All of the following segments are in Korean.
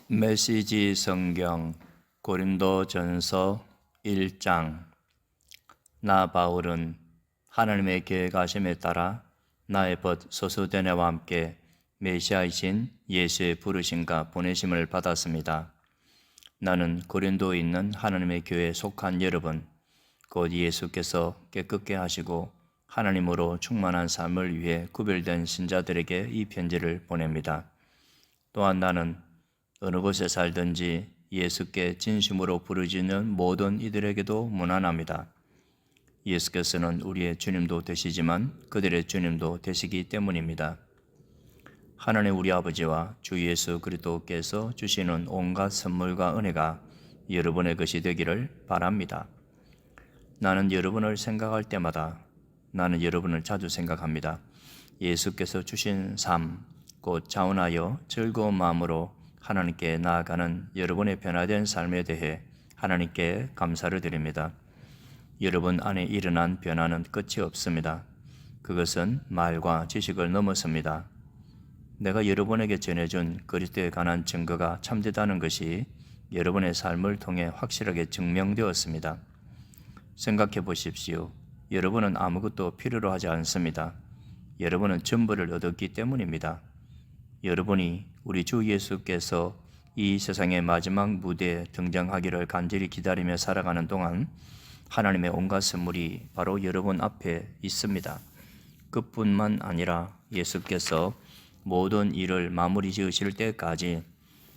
메시지 성경 고린도전서 1장. 나 바울은 하나님의 계획하심에 따라 나의 벗 소수되네와 함께 메시아이신 예수의 부르심과 보내심을 받았습니다. 나는 고린도에 있는 하나님의 교회에 속한 여러분, 곧 예수께서 깨끗게 하시고 하나님으로 충만한 삶을 위해 구별된 신자들에게 이 편지를 보냅니다. 또한 나는 어느 곳에 살든지 예수께 진심으로 부르짖는 모든 이들에게도 문안합니다. 예수께서는 우리의 주님도 되시지만 그들의 주님도 되시기 때문입니다. 하나님 우리 아버지와 주 예수 그리스도께서 주시는 온갖 선물과 은혜가 여러분의 것이 되기를 바랍니다. 나는 여러분을 생각할 때마다 나는 여러분을 자주 생각합니다. 예수께서 주신 삶, 곧 자원하여 즐거운 마음으로 하나님께 나아가는 여러분의 변화된 삶에 대해 하나님께 감사를 드립니다. 여러분 안에 일어난 변화는 끝이 없습니다. 그것은 말과 지식을 넘어섭니다. 내가 여러분에게 전해준 그리스도에 관한 증거가 참되다는 것이 여러분의 삶을 통해 확실하게 증명되었습니다. 생각해 보십시오. 여러분은 아무것도 필요로 하지 않습니다. 여러분은 전부를 얻었기 때문입니다. 여러분이 우리 주 예수께서 이 세상의 마지막 무대에 등장하기를 간절히 기다리며 살아가는 동안 하나님의 온갖 선물이 바로 여러분 앞에 있습니다. 그뿐만 아니라 예수께서 모든 일을 마무리 지으실 때까지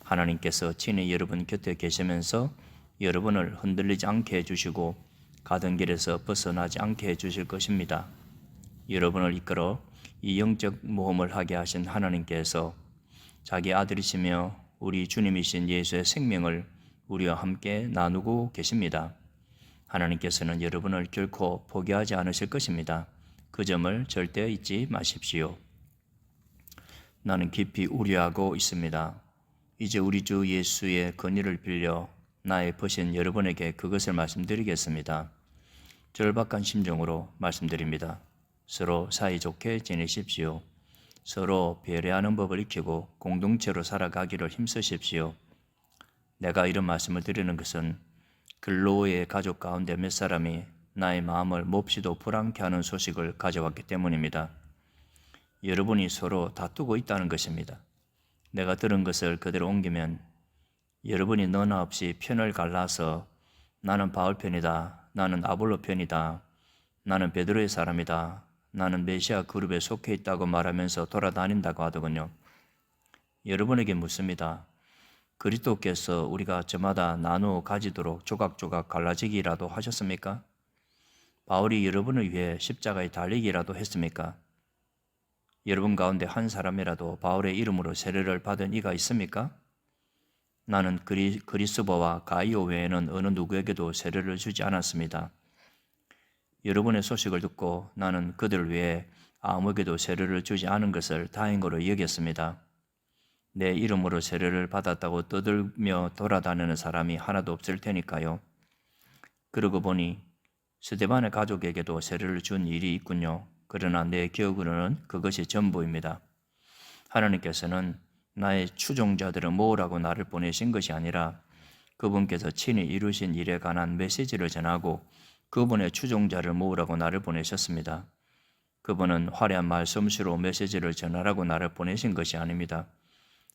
하나님께서 친히 여러분 곁에 계시면서 여러분을 흔들리지 않게 해주시고 가던 길에서 벗어나지 않게 해주실 것입니다. 여러분을 이끌어 이 영적 모험을 하게 하신 하나님께서 자기 아들이시며 우리 주님이신 예수의 생명을 우리와 함께 나누고 계십니다. 하나님께서는 여러분을 결코 포기하지 않으실 것입니다. 그 점을 절대 잊지 마십시오. 나는 깊이 우려하고 있습니다. 이제 우리 주 예수의 권위를 빌려 나의 벗인 여러분에게 그것을 말씀드리겠습니다. 절박한 심정으로 말씀드립니다. 서로 사이좋게 지내십시오. 서로 배려하는 법을 익히고 공동체로 살아가기를 힘쓰십시오. 내가 이런 말씀을 드리는 것은 글로의 가족 가운데 몇 사람이 나의 마음을 몹시도 불안케 하는 소식을 가져왔기 때문입니다. 여러분이 서로 다투고 있다는 것입니다. 내가 들은 것을 그대로 옮기면 여러분이 너나 없이 편을 갈라서 나는 바울 편이다, 나는 아볼로 편이다, 나는 베드로의 사람이다, 나는 메시아 그룹에 속해 있다고 말하면서 돌아다닌다고 하더군요. 여러분에게 묻습니다. 그리스도께서 우리가 저마다 나누어 가지도록 조각조각 갈라지기라도 하셨습니까? 바울이 여러분을 위해 십자가에 달리기라도 했습니까? 여러분 가운데 한 사람이라도 바울의 이름으로 세례를 받은 이가 있습니까? 나는 그리스도와 가이오 외에는 어느 누구에게도 세례를 주지 않았습니다. 여러분의 소식을 듣고 나는 그들 외에 아무에게도 세례를 주지 않은 것을 다행으로 여겼습니다. 내 이름으로 세례를 받았다고 떠들며 돌아다니는 사람이 하나도 없을 테니까요. 그러고 보니 스데반의 가족에게도 세례를 준 일이 있군요. 그러나 내 기억으로는 그것이 전부입니다. 하나님께서는 나의 추종자들을 모으라고 나를 보내신 것이 아니라 그분께서 친히 이루신 일에 관한 메시지를 전하고 그분의 추종자를 모으라고 나를 보내셨습니다. 그분은 화려한 말솜씨로 메시지를 전하라고 나를 보내신 것이 아닙니다.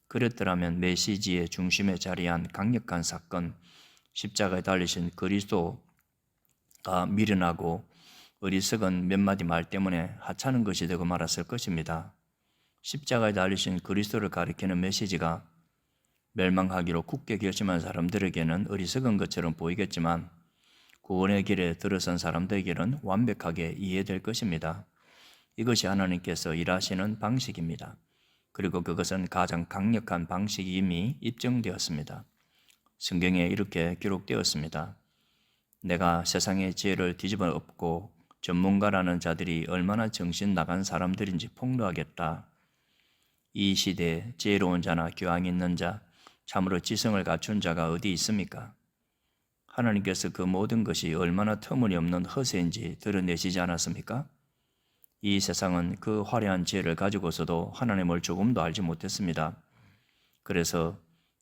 그랬더라면 메시지의 중심에 자리한 강력한 사건, 십자가에 달리신 그리스도가 미련하고 어리석은 몇 마디 말 때문에 하찮은 것이 되고 말았을 것입니다. 십자가에 달리신 그리스도를 가리키는 메시지가 멸망하기로 굳게 결심한 사람들에게는 어리석은 것처럼 보이겠지만 구원의 길에 들어선 사람들에게는 완벽하게 이해될 것입니다. 이것이 하나님께서 일하시는 방식입니다. 그리고 그것은 가장 강력한 방식이 이미 입증되었습니다. 성경에 이렇게 기록되었습니다. 내가 세상의 지혜를 뒤집어 엎고 전문가라는 자들이 얼마나 정신 나간 사람들인지 폭로하겠다. 이 시대에 지혜로운 자나 교양 있는 자, 참으로 지성을 갖춘 자가 어디 있습니까? 하나님께서 그 모든 것이 얼마나 터무니없는 허세인지 드러내시지 않았습니까? 이 세상은 그 화려한 지혜를 가지고서도 하나님을 조금도 알지 못했습니다. 그래서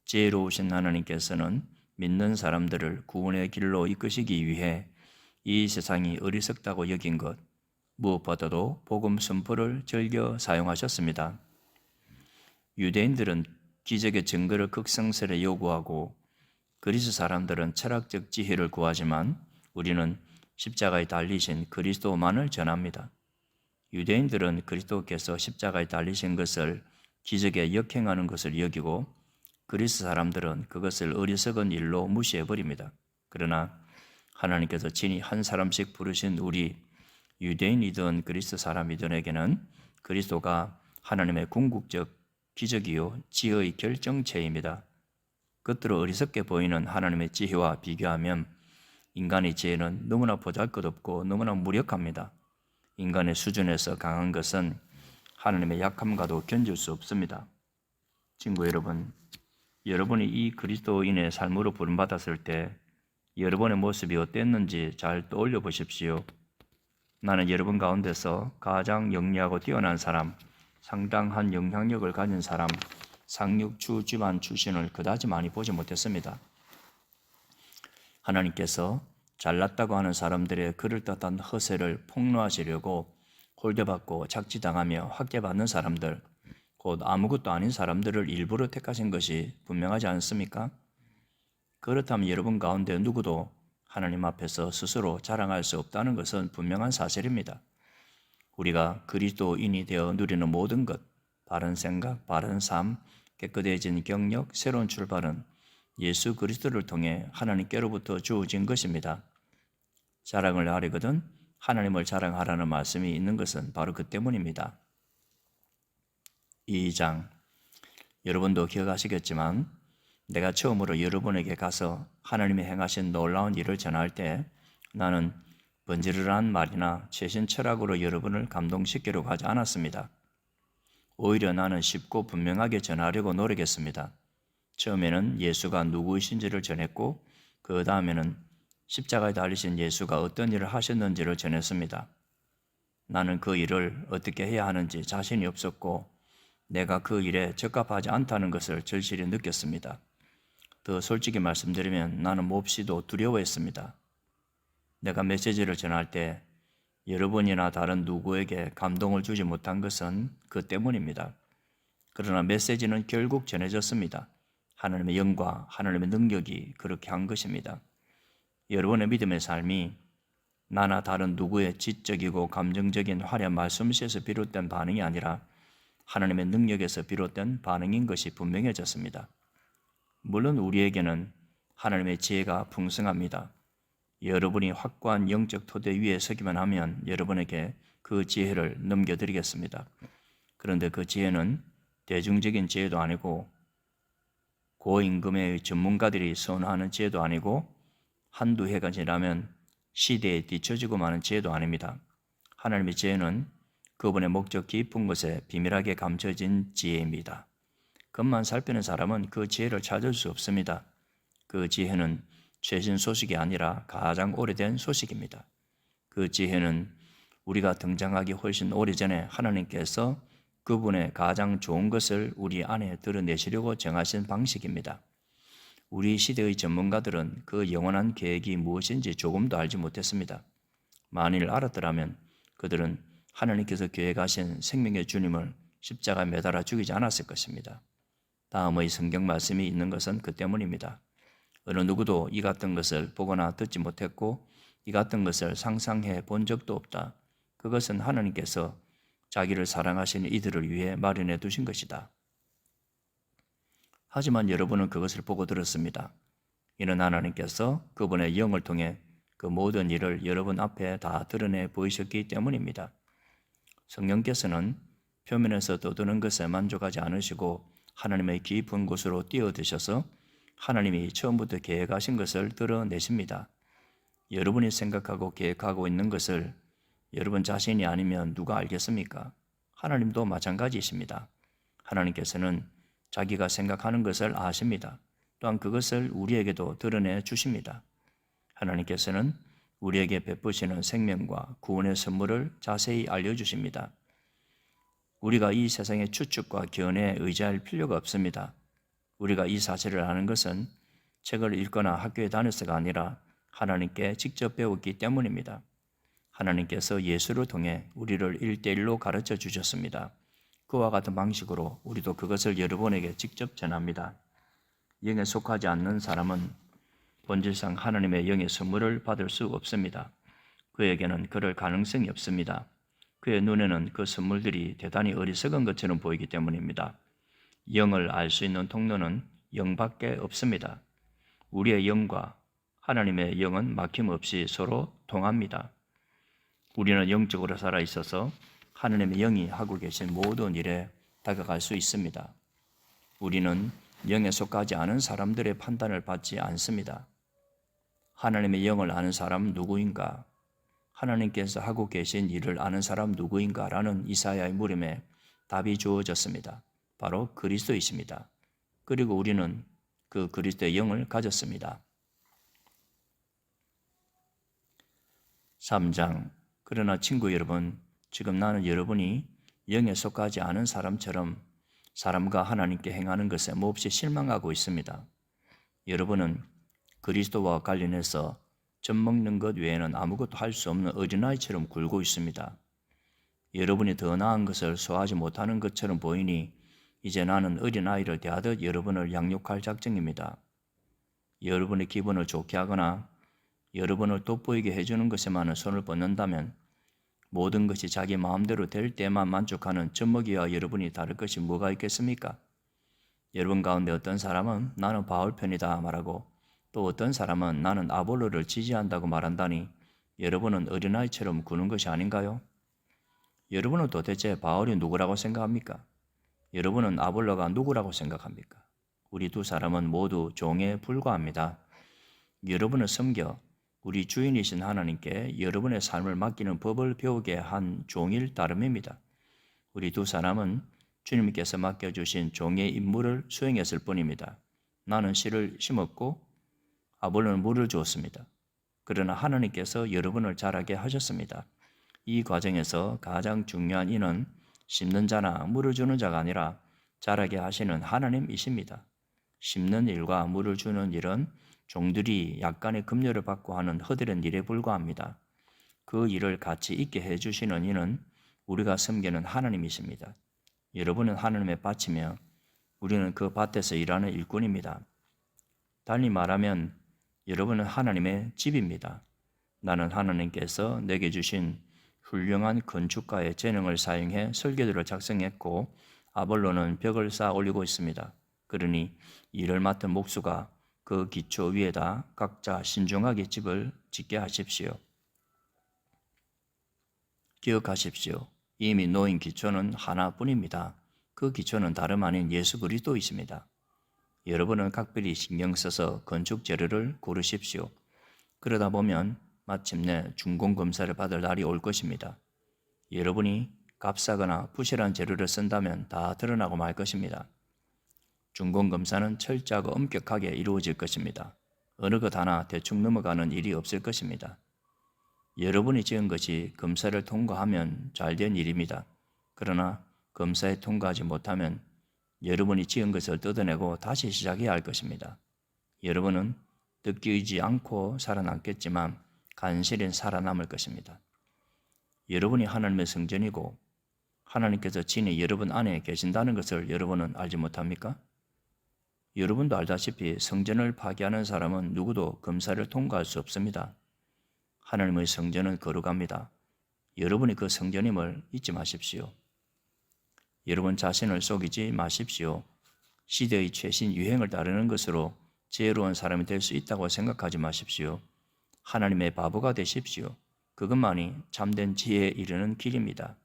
지혜로우신 하나님께서는 믿는 사람들을 구원의 길로 이끄시기 위해 이 세상이 어리석다고 여긴 것, 무엇보다도 복음 선포를 즐겨 사용하셨습니다. 유대인들은 기적의 증거를 극성스레 요구하고 그리스 사람들은 철학적 지혜를 구하지만 우리는 십자가에 달리신 그리스도만을 전합니다. 유대인들은 그리스도께서 십자가에 달리신 것을 기적에 역행하는 것을 여기고 그리스 사람들은 그것을 어리석은 일로 무시해버립니다. 그러나 하나님께서 친히 한 사람씩 부르신 우리 유대인이든 그리스 사람이든에게는 그리스도가 하나님의 궁극적 기적이요 지혜의 결정체입니다. 겉으로 어리석게 보이는 하나님의 지혜와 비교하면 인간의 지혜는 너무나 보잘것없고 너무나 무력합니다. 인간의 수준에서 강한 것은 하나님의 약함과도 견딜 수 없습니다. 친구 여러분, 여러분이 이 그리스도인의 삶으로 부름받았을 때 여러분의 모습이 어땠는지 잘 떠올려 보십시오. 나는 여러분 가운데서 가장 영리하고 뛰어난 사람, 상당한 영향력을 가진 사람, 상륙주 집안 출신을 그다지 많이 보지 못했습니다. 하나님께서 잘났다고 하는 사람들의 그럴듯한 허세를 폭로하시려고 홀대받고 착지당하며 학대받는 사람들, 곧 아무것도 아닌 사람들을 일부러 택하신 것이 분명하지 않습니까? 그렇다면 여러분 가운데 누구도 하나님 앞에서 스스로 자랑할 수 없다는 것은 분명한 사실입니다. 우리가 그리스도인이 되어 누리는 모든 것, 바른 생각, 바른 삶, 깨끗해진 경력, 새로운 출발은 예수 그리스도를 통해 하나님께로부터 주어진 것입니다. 자랑을 하려거든 하나님을 자랑하라는 말씀이 있는 것은 바로 그 때문입니다. 2장, 여러분도 기억하시겠지만 내가 처음으로 여러분에게 가서 하나님이 행하신 놀라운 일을 전할 때 나는 번지르르한 말이나 최신 철학으로 여러분을 감동시키려고 하지 않았습니다. 오히려 나는 쉽고 분명하게 전하려고 노력했습니다. 처음에는 예수가 누구이신지를 전했고 그 다음에는 십자가에 달리신 예수가 어떤 일을 하셨는지를 전했습니다. 나는 그 일을 어떻게 해야 하는지 자신이 없었고 내가 그 일에 적합하지 않다는 것을 절실히 느꼈습니다. 더 솔직히 말씀드리면 나는 몹시도 두려워했습니다. 내가 메시지를 전할 때 여러분이나 다른 누구에게 감동을 주지 못한 것은 그 때문입니다. 그러나 메시지는 결국 전해졌습니다. 하나님의 영과 하나님의 능력이 그렇게 한 것입니다. 여러분의 믿음의 삶이 나나 다른 누구의 지적이고 감정적인 화려한 말씀에서 비롯된 반응이 아니라 하나님의 능력에서 비롯된 반응인 것이 분명해졌습니다. 물론 우리에게는 하나님의 지혜가 풍성합니다. 여러분이 확고한 영적 토대 위에 서기만 하면 여러분에게 그 지혜를 넘겨드리겠습니다. 그런데 그 지혜는 대중적인 지혜도 아니고 고임금의 전문가들이 선호하는 지혜도 아니고 한두 해가 지나면 시대에 뒤처지고 마는 지혜도 아닙니다. 하나님의 지혜는 그분의 목적 깊은 곳에 비밀하게 감춰진 지혜입니다. 겉만 살피는 사람은 그 지혜를 찾을 수 없습니다. 그 지혜는 최신 소식이 아니라 가장 오래된 소식입니다. 그 지혜는 우리가 등장하기 훨씬 오래전에 하나님께서 그분의 가장 좋은 것을 우리 안에 드러내시려고 정하신 방식입니다. 우리 시대의 전문가들은 그 영원한 계획이 무엇인지 조금도 알지 못했습니다. 만일 알았더라면 그들은 하나님께서 계획하신 생명의 주님을 십자가에 매달아 죽이지 않았을 것입니다. 다음의 성경 말씀이 있는 것은 그 때문입니다. 어느 누구도 이 같은 것을 보거나 듣지 못했고 이 같은 것을 상상해 본 적도 없다. 그것은 하나님께서 자기를 사랑하시는 이들을 위해 마련해 두신 것이다. 하지만 여러분은 그것을 보고 들었습니다. 이는 하나님께서 그분의 영을 통해 그 모든 일을 여러분 앞에 다 드러내 보이셨기 때문입니다. 성령께서는 표면에서 떠도는 것에 만족하지 않으시고 하나님의 깊은 곳으로 뛰어드셔서 하나님이 처음부터 계획하신 것을 드러내십니다. 여러분이 생각하고 계획하고 있는 것을 여러분 자신이 아니면 누가 알겠습니까? 하나님도 마찬가지이십니다. 하나님께서는 자기가 생각하는 것을 아십니다. 또한 그것을 우리에게도 드러내 주십니다. 하나님께서는 우리에게 베푸시는 생명과 구원의 선물을 자세히 알려주십니다. 우리가 이 세상의 추측과 견해에 의지할 필요가 없습니다. 우리가 이 사실을 아는 것은 책을 읽거나 학교에 다녀서가 아니라 하나님께 직접 배웠기 때문입니다. 하나님께서 예수를 통해 우리를 1대1로 가르쳐 주셨습니다. 그와 같은 방식으로 우리도 그것을 여러분에게 직접 전합니다. 영에 속하지 않는 사람은 본질상 하나님의 영의 선물을 받을 수 없습니다. 그에게는 그럴 가능성이 없습니다. 그의 눈에는 그 선물들이 대단히 어리석은 것처럼 보이기 때문입니다. 영을 알 수 있는 통로는 영밖에 없습니다. 우리의 영과 하나님의 영은 막힘없이 서로 통합니다. 우리는 영적으로 살아 있어서 하나님의 영이 하고 계신 모든 일에 다가갈 수 있습니다. 우리는 영에 속하지 않은 사람들의 판단을 받지 않습니다. 하나님의 영을 아는 사람 누구인가? 하나님께서 하고 계신 일을 아는 사람 누구인가? 라는 이사야의 물음에 답이 주어졌습니다. 바로 그리스도이십니다. 그리고 우리는 그 그리스도의 영을 가졌습니다. 3장. 그러나 친구 여러분, 지금 나는 여러분이 영에 속하지 않은 사람처럼 사람과 하나님께 행하는 것에 몹시 실망하고 있습니다. 여러분은 그리스도와 관련해서 젖 먹는 것 외에는 아무것도 할 수 없는 어린아이처럼 굴고 있습니다. 여러분이 더 나은 것을 소화하지 못하는 것처럼 보이니 이제 나는 어린아이를 대하듯 여러분을 양육할 작정입니다. 여러분의 기분을 좋게 하거나 여러분을 돋보이게 해주는 것에만 손을 뻗는다면 모든 것이 자기 마음대로 될 때만 만족하는 젖먹이와 여러분이 다를 것이 뭐가 있겠습니까? 여러분 가운데 어떤 사람은 나는 바울 편이다 말하고 또 어떤 사람은 나는 아볼로를 지지한다고 말한다니 여러분은 어린아이처럼 구는 것이 아닌가요? 여러분은 도대체 바울이 누구라고 생각합니까? 여러분은 아볼로가 누구라고 생각합니까? 우리 두 사람은 모두 종에 불과합니다. 여러분을 섬겨 우리 주인이신 하나님께 여러분의 삶을 맡기는 법을 배우게 한 종일 따름입니다. 우리 두 사람은 주님께서 맡겨주신 종의 임무를 수행했을 뿐입니다. 나는 씨를 심었고 아볼로는 물을 주었습니다. 그러나 하나님께서 여러분을 자라게 하셨습니다. 이 과정에서 가장 중요한 이는 심는 자나 물을 주는 자가 아니라 자라게 하시는 하나님이십니다. 심는 일과 물을 주는 일은 종들이 약간의 급료를 받고 하는 허드렛 일에 불과합니다. 그 일을 같이 있게 해주시는 이는 우리가 섬기는 하나님이십니다. 여러분은 하나님의 밭이며 우리는 그 밭에서 일하는 일꾼입니다. 달리 말하면 여러분은 하나님의 집입니다. 나는 하나님께서 내게 주신 훌륭한 건축가의 재능을 사용해 설계도를 작성했고 아볼로는 벽을 쌓아 올리고 있습니다. 그러니 일을 맡은 목수가 그 기초 위에다 각자 신중하게 집을 짓게 하십시오. 기억하십시오. 이미 놓인 기초는 하나뿐입니다. 그 기초는 다름 아닌 예수 그리스도이십니다. 여러분은 각별히 신경 써서 건축 재료를 고르십시오. 그러다 보면 마침내 준공검사를 받을 날이 올 것입니다. 여러분이 값싸거나 부실한 재료를 쓴다면 다 드러나고 말 것입니다. 준공검사는 철저하고 엄격하게 이루어질 것입니다. 어느 것 하나 대충 넘어가는 일이 없을 것입니다. 여러분이 지은 것이 검사를 통과하면 잘된 일입니다. 그러나 검사에 통과하지 못하면 여러분이 지은 것을 뜯어내고 다시 시작해야 할 것입니다. 여러분은 듣기지 않고 살아남겠지만 간신히 살아남을 것입니다. 여러분이 하나님의 성전이고 하나님께서 친히 여러분 안에 계신다는 것을 여러분은 알지 못합니까? 여러분도 알다시피 성전을 파괴하는 사람은 누구도 검사를 통과할 수 없습니다. 하나님의 성전은 거룩합니다. 여러분이 그 성전임을 잊지 마십시오. 여러분 자신을 속이지 마십시오. 시대의 최신 유행을 따르는 것으로 지혜로운 사람이 될 수 있다고 생각하지 마십시오. 하나님의 바보가 되십시오. 그것만이 참된 지혜에 이르는 길입니다.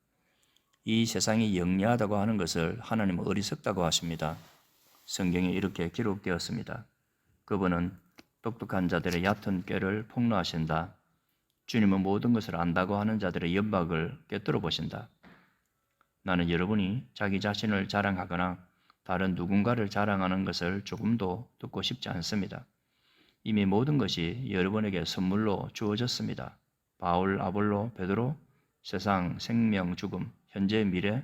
이 세상이 영리하다고 하는 것을 하나님은 어리석다고 하십니다. 성경에 이렇게 기록되었습니다. 그분은 똑똑한 자들의 얕은 꾀를 폭로하신다. 주님은 모든 것을 안다고 하는 자들의 연박을 꿰뚫어 보신다. 나는 여러분이 자기 자신을 자랑하거나 다른 누군가를 자랑하는 것을 조금도 듣고 싶지 않습니다. 이미 모든 것이 여러분에게 선물로 주어졌습니다. 바울, 아볼로, 베드로, 세상, 생명, 죽음, 현재, 미래,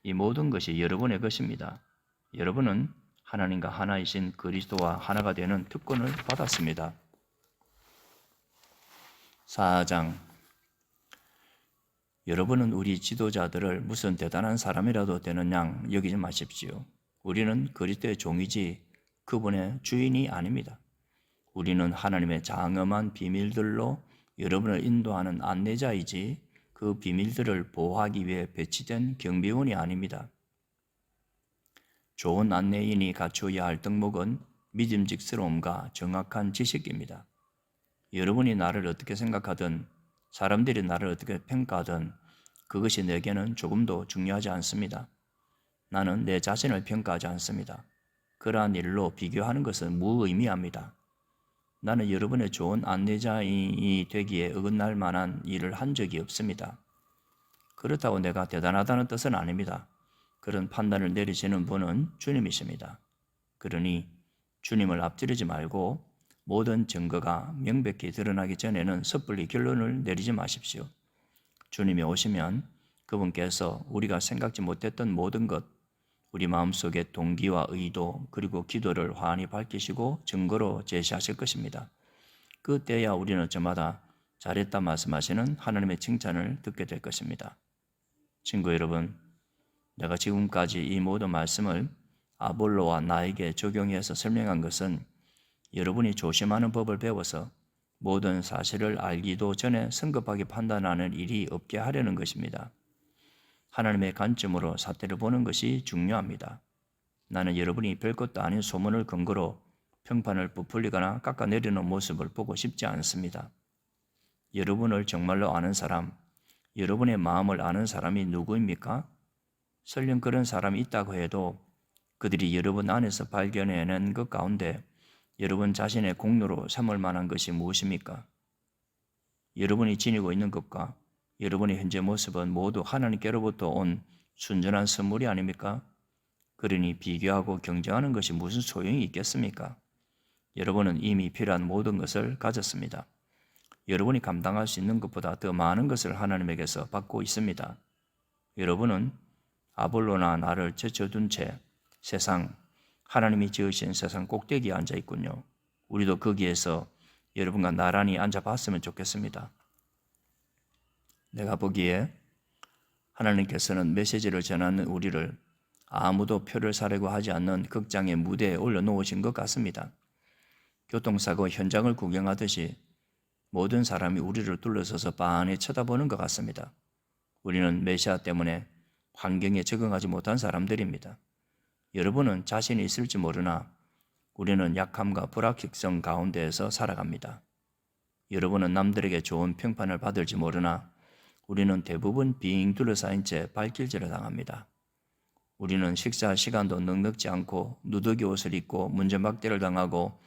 이 모든 것이 여러분의 것입니다. 여러분은 하나님과 하나이신 그리스도와 하나가 되는 특권을 받았습니다. 4장. 여러분은 우리 지도자들을 무슨 대단한 사람이라도 되는 양 여기지 마십시오. 우리는 그리스도의 종이지 그분의 주인이 아닙니다. 우리는 하나님의 장엄한 비밀들로 여러분을 인도하는 안내자이지 그 비밀들을 보호하기 위해 배치된 경비원이 아닙니다. 좋은 안내인이 갖추어야 할 덕목은 믿음직스러움과 정확한 지식입니다. 여러분이 나를 어떻게 생각하든 사람들이 나를 어떻게 평가하든 그것이 내게는 조금도 중요하지 않습니다. 나는 내 자신을 평가하지 않습니다. 그러한 일로 비교하는 것은 무의미합니다. 나는 여러분의 좋은 안내자인이 되기에 어긋날 만한 일을 한 적이 없습니다. 그렇다고 내가 대단하다는 뜻은 아닙니다. 그런 판단을 내리시는 분은 주님이십니다. 그러니 주님을 앞지르지 말고 모든 증거가 명백히 드러나기 전에는 섣불리 결론을 내리지 마십시오. 주님이 오시면 그분께서 우리가 생각지 못했던 모든 것, 우리 마음속의 동기와 의도 그리고 기도를 환히 밝히시고 증거로 제시하실 것입니다. 그때야 우리는 저마다 잘했다 말씀하시는 하나님의 칭찬을 듣게 될 것입니다. 친구 여러분, 내가 지금까지 이 모든 말씀을 아볼로와 나에게 적용해서 설명한 것은 여러분이 조심하는 법을 배워서 모든 사실을 알기도 전에 성급하게 판단하는 일이 없게 하려는 것입니다. 하나님의 관점으로 사태를 보는 것이 중요합니다. 나는 여러분이 별것도 아닌 소문을 근거로 평판을 부풀리거나 깎아내리는 모습을 보고 싶지 않습니다. 여러분을 정말로 아는 사람, 여러분의 마음을 아는 사람이 누구입니까? 설령 그런 사람이 있다고 해도 그들이 여러분 안에서 발견해낸 것 가운데 여러분 자신의 공로로 삼을 만한 것이 무엇입니까? 여러분이 지니고 있는 것과 여러분의 현재 모습은 모두 하나님께로부터 온 순전한 선물이 아닙니까? 그러니 비교하고 경쟁하는 것이 무슨 소용이 있겠습니까? 여러분은 이미 필요한 모든 것을 가졌습니다. 여러분이 감당할 수 있는 것보다 더 많은 것을 하나님에게서 받고 있습니다. 여러분은 아볼로나 나를 제쳐둔 채 세상, 하나님이 지으신 세상 꼭대기에 앉아 있군요. 우리도 거기에서 여러분과 나란히 앉아봤으면 좋겠습니다. 내가 보기에 하나님께서는 메시지를 전하는 우리를 아무도 표를 사려고 하지 않는 극장의 무대에 올려놓으신 것 같습니다. 교통사고 현장을 구경하듯이 모든 사람이 우리를 둘러서서 빤히 쳐다보는 것 같습니다. 우리는 메시아 때문에 환경에 적응하지 못한 사람들입니다. 여러분은 자신이 있을지 모르나 우리는 약함과 불확실성 가운데에서 살아갑니다. 여러분은 남들에게 좋은 평판을 받을지 모르나 우리는 대부분 빙 둘러싸인 채 발길질을 당합니다. 우리는 식사 시간도 넉넉지 않고 누더기 옷을 입고 문제막대를 당하고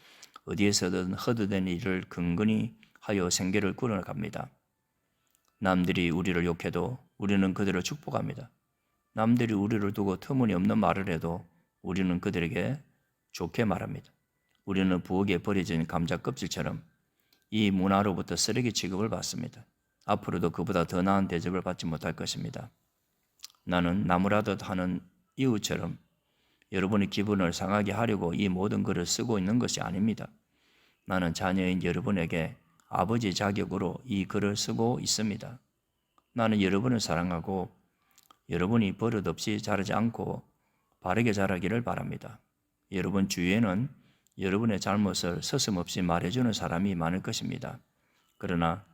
어디에서든 허드된 일을 근근히 하여 생계를 꾸려갑니다. 남들이 우리를 욕해도 우리는 그들을 축복합니다. 남들이 우리를 두고 터무니없는 말을 해도 우리는 그들에게 좋게 말합니다. 우리는 부엌에 버려진 감자 껍질처럼 이 문화로부터 쓰레기 취급을 받습니다. 앞으로도 그보다 더 나은 대접을 받지 못할 것입니다. 나는 나무라듯 하는 이웃처럼 여러분의 기분을 상하게 하려고 이 모든 글을 쓰고 있는 것이 아닙니다. 나는 자녀인 여러분에게 아버지 자격으로 이 글을 쓰고 있습니다. 나는 여러분을 사랑하고 여러분이 버릇없이 자라지 않고 바르게 자라기를 바랍니다. 여러분 주위에는 여러분의 잘못을 서슴없이 말해주는 사람이 많을 것입니다. 그러나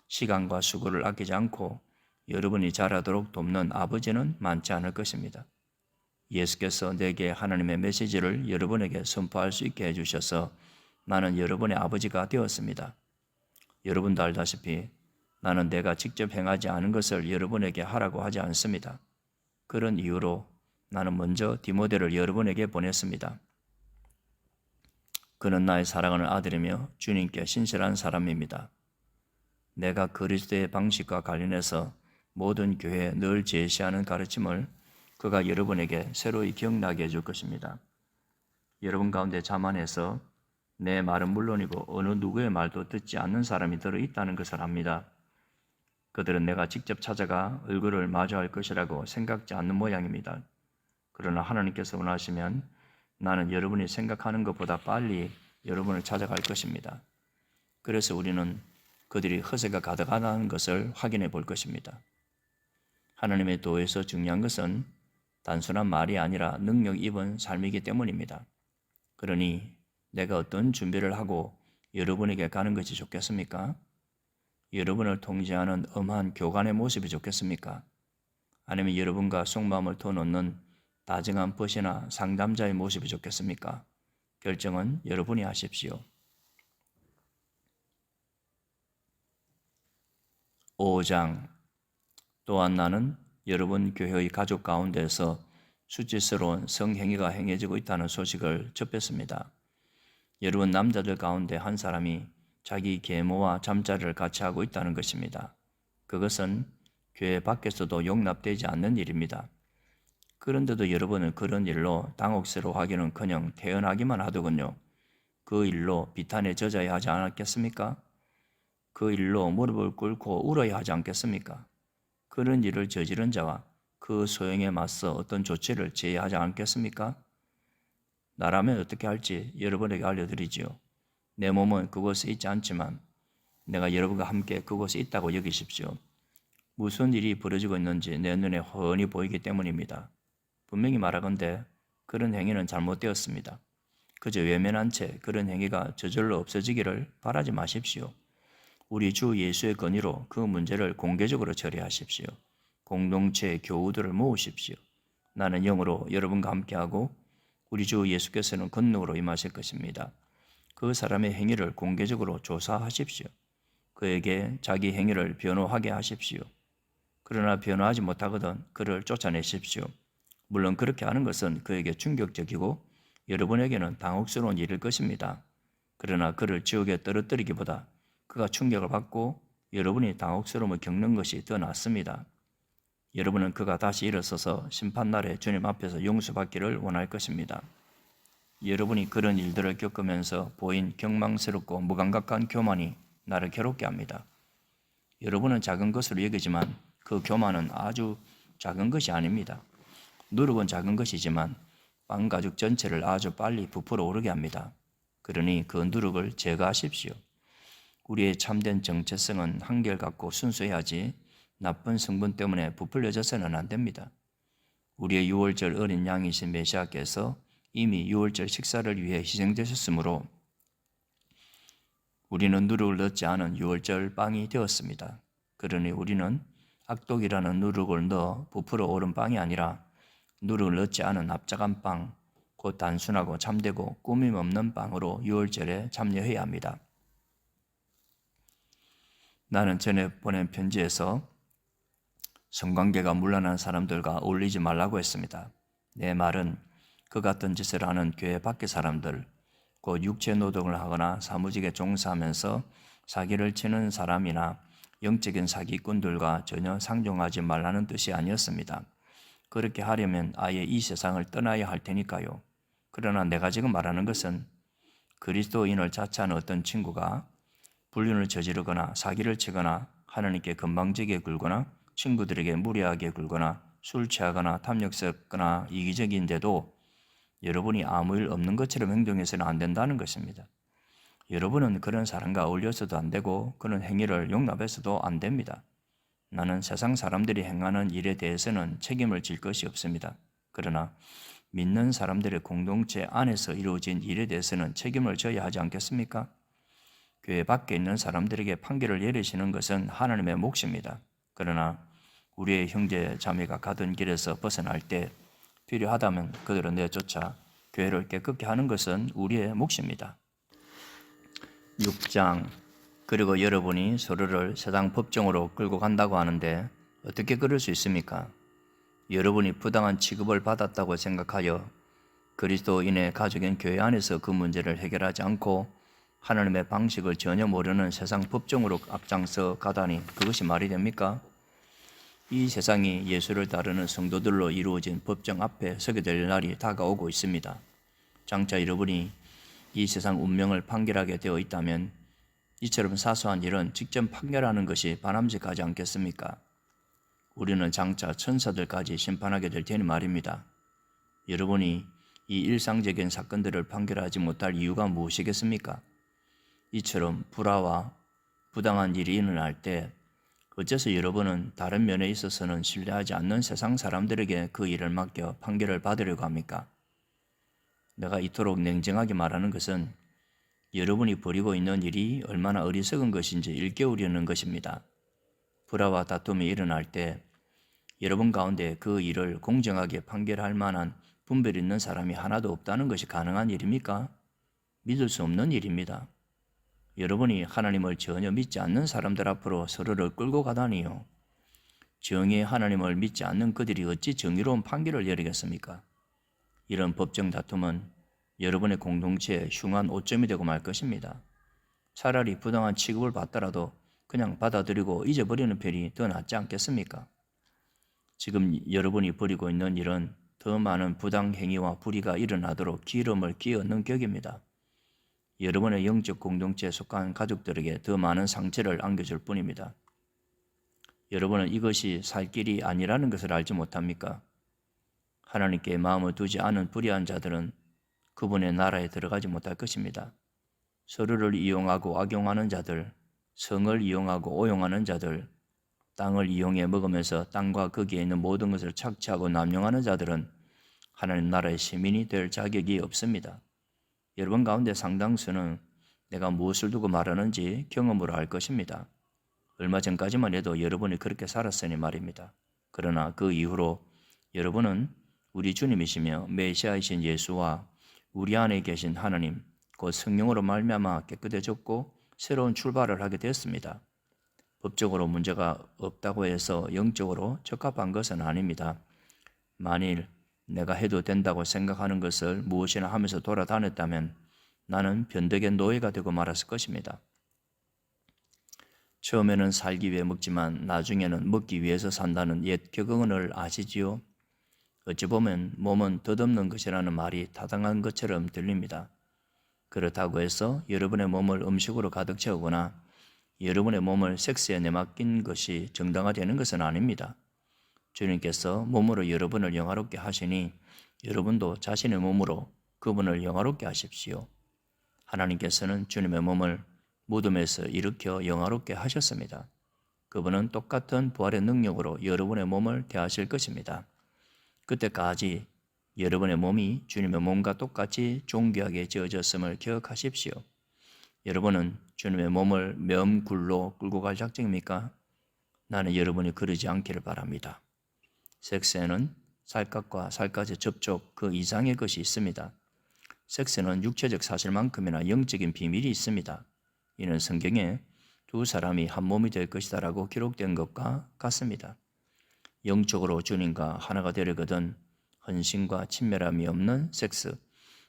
시간과 수고를 아끼지 않고 여러분이 자라도록 돕는 아버지는 많지 않을 것입니다. 예수께서 내게 하나님의 메시지를 여러분에게 선포할 수 있게 해주셔서 나는 여러분의 아버지가 되었습니다. 여러분도 알다시피 나는 내가 직접 행하지 않은 것을 여러분에게 하라고 하지 않습니다. 그런 이유로 나는 먼저 디모데를 여러분에게 보냈습니다. 그는 나의 사랑하는 아들이며 주님께 신실한 사람입니다. 내가 그리스도의 방식과 관련해서 모든 교회에 늘 제시하는 가르침을 그가 여러분에게 새로이 기억나게 해줄 것입니다. 여러분 가운데 자만해서 내 말은 물론이고 어느 누구의 말도 듣지 않는 사람이 들어있다는 것을 압니다. 그들은 내가 직접 찾아가 얼굴을 마주할 것이라고 생각지 않는 모양입니다. 그러나 하나님께서 원하시면 나는 여러분이 생각하는 것보다 빨리 여러분을 찾아갈 것입니다. 그래서 우리는 그들이 허세가 가득하다는 것을 확인해 볼 것입니다. 하나님의 도에서 중요한 것은 단순한 말이 아니라 능력 입은 삶이기 때문입니다. 그러니 내가 어떤 준비를 하고 여러분에게 가는 것이 좋겠습니까? 여러분을 통제하는 엄한 교관의 모습이 좋겠습니까? 아니면 여러분과 속마음을 터놓는 다정한 벗이나 상담자의 모습이 좋겠습니까? 결정은 여러분이 하십시오. 5장. 또한 나는 여러분 교회의 가족 가운데서 수치스러운 성행위가 행해지고 있다는 소식을 접했습니다. 여러분 남자들 가운데 한 사람이 자기 계모와 잠자리를 같이 하고 있다는 것입니다. 그것은 교회 밖에서도 용납되지 않는 일입니다. 그런데도 여러분은 그런 일로 당혹스러워하기는커녕 태연하기만 하더군요. 그 일로 비탄에 젖어야 하지 않았겠습니까? 그 일로 무릎을 꿇고 울어야 하지 않겠습니까? 그런 일을 저지른 자와 그 소행에 맞서 어떤 조치를 취해야 하지 않겠습니까? 나라면 어떻게 할지 여러분에게 알려드리지요. 내 몸은 그곳에 있지 않지만 내가 여러분과 함께 그곳에 있다고 여기십시오. 무슨 일이 벌어지고 있는지 내 눈에 훤히 보이기 때문입니다. 분명히 말하건대 그런 행위는 잘못되었습니다. 그저 외면한 채 그런 행위가 저절로 없어지기를 바라지 마십시오. 우리 주 예수의 권위로 그 문제를 공개적으로 처리하십시오. 공동체 교우들을 모으십시오. 나는 영으로 여러분과 함께하고 우리 주 예수께서는 권능으로 임하실 것입니다. 그 사람의 행위를 공개적으로 조사하십시오. 그에게 자기 행위를 변호하게 하십시오. 그러나 변호하지 못하거든 그를 쫓아내십시오. 물론 그렇게 하는 것은 그에게 충격적이고 여러분에게는 당혹스러운 일일 것입니다. 그러나 그를 지옥에 떨어뜨리기보다 그가 충격을 받고 여러분이 당혹스러움을 겪는 것이 더 낫습니다. 여러분은 그가 다시 일어서서 심판날에 주님 앞에서 용서받기를 원할 것입니다. 여러분이 그런 일들을 겪으면서 보인 경망스럽고 무감각한 교만이 나를 괴롭게 합니다. 여러분은 작은 것으로 여기지만 그 교만은 아주 작은 것이 아닙니다. 누룩은 작은 것이지만 빵 가죽 전체를 아주 빨리 부풀어 오르게 합니다. 그러니 그 누룩을 제거하십시오. 우리의 참된 정체성은 한결같고 순수해야지 나쁜 성분 때문에 부풀려져서는 안 됩니다. 우리의 유월절 어린 양이신 메시아께서 이미 유월절 식사를 위해 희생되셨으므로 우리는 누룩을 넣지 않은 유월절 빵이 되었습니다. 그러니 우리는 악독이라는 누룩을 넣어 부풀어 오른 빵이 아니라 누룩을 넣지 않은 납작한 빵, 곧 단순하고 참되고 꾸밈 없는 빵으로 유월절에 참여해야 합니다. 나는 전에 보낸 편지에서 성관계가 문란한 사람들과 어울리지 말라고 했습니다. 내 말은 그 같은 짓을 하는 교회 밖의 사람들, 곧 육체 노동을 하거나 사무직에 종사하면서 사기를 치는 사람이나 영적인 사기꾼들과 전혀 상종하지 말라는 뜻이 아니었습니다. 그렇게 하려면 아예 이 세상을 떠나야 할 테니까요. 그러나 내가 지금 말하는 것은 그리스도인을 자처하는 어떤 친구가 불륜을 저지르거나 사기를 치거나 하나님께 건방지게 굴거나 친구들에게 무례하게 굴거나 술 취하거나 탐욕 섞거나 이기적인데도 여러분이 아무 일 없는 것처럼 행동해서는 안 된다는 것입니다. 여러분은 그런 사람과 어울려서도 안 되고 그런 행위를 용납해서도 안 됩니다. 나는 세상 사람들이 행하는 일에 대해서는 책임을 질 것이 없습니다. 그러나 믿는 사람들의 공동체 안에서 이루어진 일에 대해서는 책임을 져야 하지 않겠습니까? 교회 밖에 있는 사람들에게 판결을 내리시는 것은 하나님의 몫입니다. 그러나 우리의 형제 자매가 가던 길에서 벗어날 때 필요하다면 그들을 내쫓아 교회를 깨끗게 하는 것은 우리의 몫입니다. 6장. 그리고 여러분이 서로를 세상 법정으로 끌고 간다고 하는데 어떻게 그럴 수 있습니까? 여러분이 부당한 취급을 받았다고 생각하여 그리스도인의 가족인 교회 안에서 그 문제를 해결하지 않고 하나님의 방식을 전혀 모르는 세상 법정으로 앞장서 가다니 그것이 말이 됩니까? 이 세상이 예수를 따르는 성도들로 이루어진 법정 앞에 서게 될 날이 다가오고 있습니다. 장차 여러분이 이 세상 운명을 판결하게 되어 있다면 이처럼 사소한 일은 직접 판결하는 것이 바람직하지 않겠습니까? 우리는 장차 천사들까지 심판하게 될 테니 말입니다. 여러분이 이 일상적인 사건들을 판결하지 못할 이유가 무엇이겠습니까? 이처럼 불화와 부당한 일이 일어날 때 어째서 여러분은 다른 면에 있어서는 신뢰하지 않는 세상 사람들에게 그 일을 맡겨 판결을 받으려고 합니까? 내가 이토록 냉정하게 말하는 것은 여러분이 벌이고 있는 일이 얼마나 어리석은 것인지 일깨우려는 것입니다. 불화와 다툼이 일어날 때 여러분 가운데 그 일을 공정하게 판결할 만한 분별 있는 사람이 하나도 없다는 것이 가능한 일입니까? 믿을 수 없는 일입니다. 여러분이 하나님을 전혀 믿지 않는 사람들 앞으로 서로를 끌고 가다니요. 정의의 하나님을 믿지 않는 그들이 어찌 정의로운 판결을 내리겠습니까? 이런 법정 다툼은 여러분의 공동체에 흉한 오점이 되고 말 것입니다. 차라리 부당한 취급을 받더라도 그냥 받아들이고 잊어버리는 편이 더 낫지 않겠습니까? 지금 여러분이 벌이고 있는 일은 더 많은 부당 행위와 불의가 일어나도록 기름을 끼얹는 격입니다. 여러분의 영적 공동체에 속한 가족들에게 더 많은 상처를 안겨줄 뿐입니다. 여러분은 이것이 살 길이 아니라는 것을 알지 못합니까? 하나님께 마음을 두지 않은 불의한 자들은 그분의 나라에 들어가지 못할 것입니다. 서로를 이용하고 악용하는 자들, 성을 이용하고 오용하는 자들, 땅을 이용해 먹으면서 땅과 거기에 있는 모든 것을 착취하고 남용하는 자들은 하나님 나라의 시민이 될 자격이 없습니다. 여러분 가운데 상당수는 내가 무엇을 두고 말하는지 경험으로 알 것입니다. 얼마 전까지만 해도 여러분이 그렇게 살았으니 말입니다. 그러나 그 이후로 여러분은 우리 주님이시며 메시아이신 예수와 우리 안에 계신 하나님, 곧 성령으로 말미암아 깨끗해졌고 새로운 출발을 하게 되었습니다. 법적으로 문제가 없다고 해서 영적으로 적합한 것은 아닙니다. 만일 내가 해도 된다고 생각하는 것을 무엇이나 하면서 돌아다녔다면 나는 변덕의 노예가 되고 말았을 것입니다. 처음에는 살기 위해 먹지만 나중에는 먹기 위해서 산다는 옛 격언을 아시지요? 어찌 보면 몸은 덧없는 것이라는 말이 타당한 것처럼 들립니다. 그렇다고 해서 여러분의 몸을 음식으로 가득 채우거나 여러분의 몸을 섹스에 내맡긴 것이 정당화되는 것은 아닙니다. 주님께서 몸으로 여러분을 영화롭게 하시니 여러분도 자신의 몸으로 그분을 영화롭게 하십시오. 하나님께서는 주님의 몸을 무덤에서 일으켜 영화롭게 하셨습니다. 그분은 똑같은 부활의 능력으로 여러분의 몸을 대하실 것입니다. 그때까지 여러분의 몸이 주님의 몸과 똑같이 존귀하게 지어졌음을 기억하십시오. 여러분은 주님의 몸을 매음굴로 끌고 갈 작정입니까? 나는 여러분이 그러지 않기를 바랍니다. 섹스에는 살갗과 살갗의 접촉 그 이상의 것이 있습니다. 섹스는 육체적 사실만큼이나 영적인 비밀이 있습니다. 이는 성경에 두 사람이 한 몸이 될 것이다 라고 기록된 것과 같습니다. 영적으로 주님과 하나가 되려거든 헌신과 친밀함이 없는 섹스,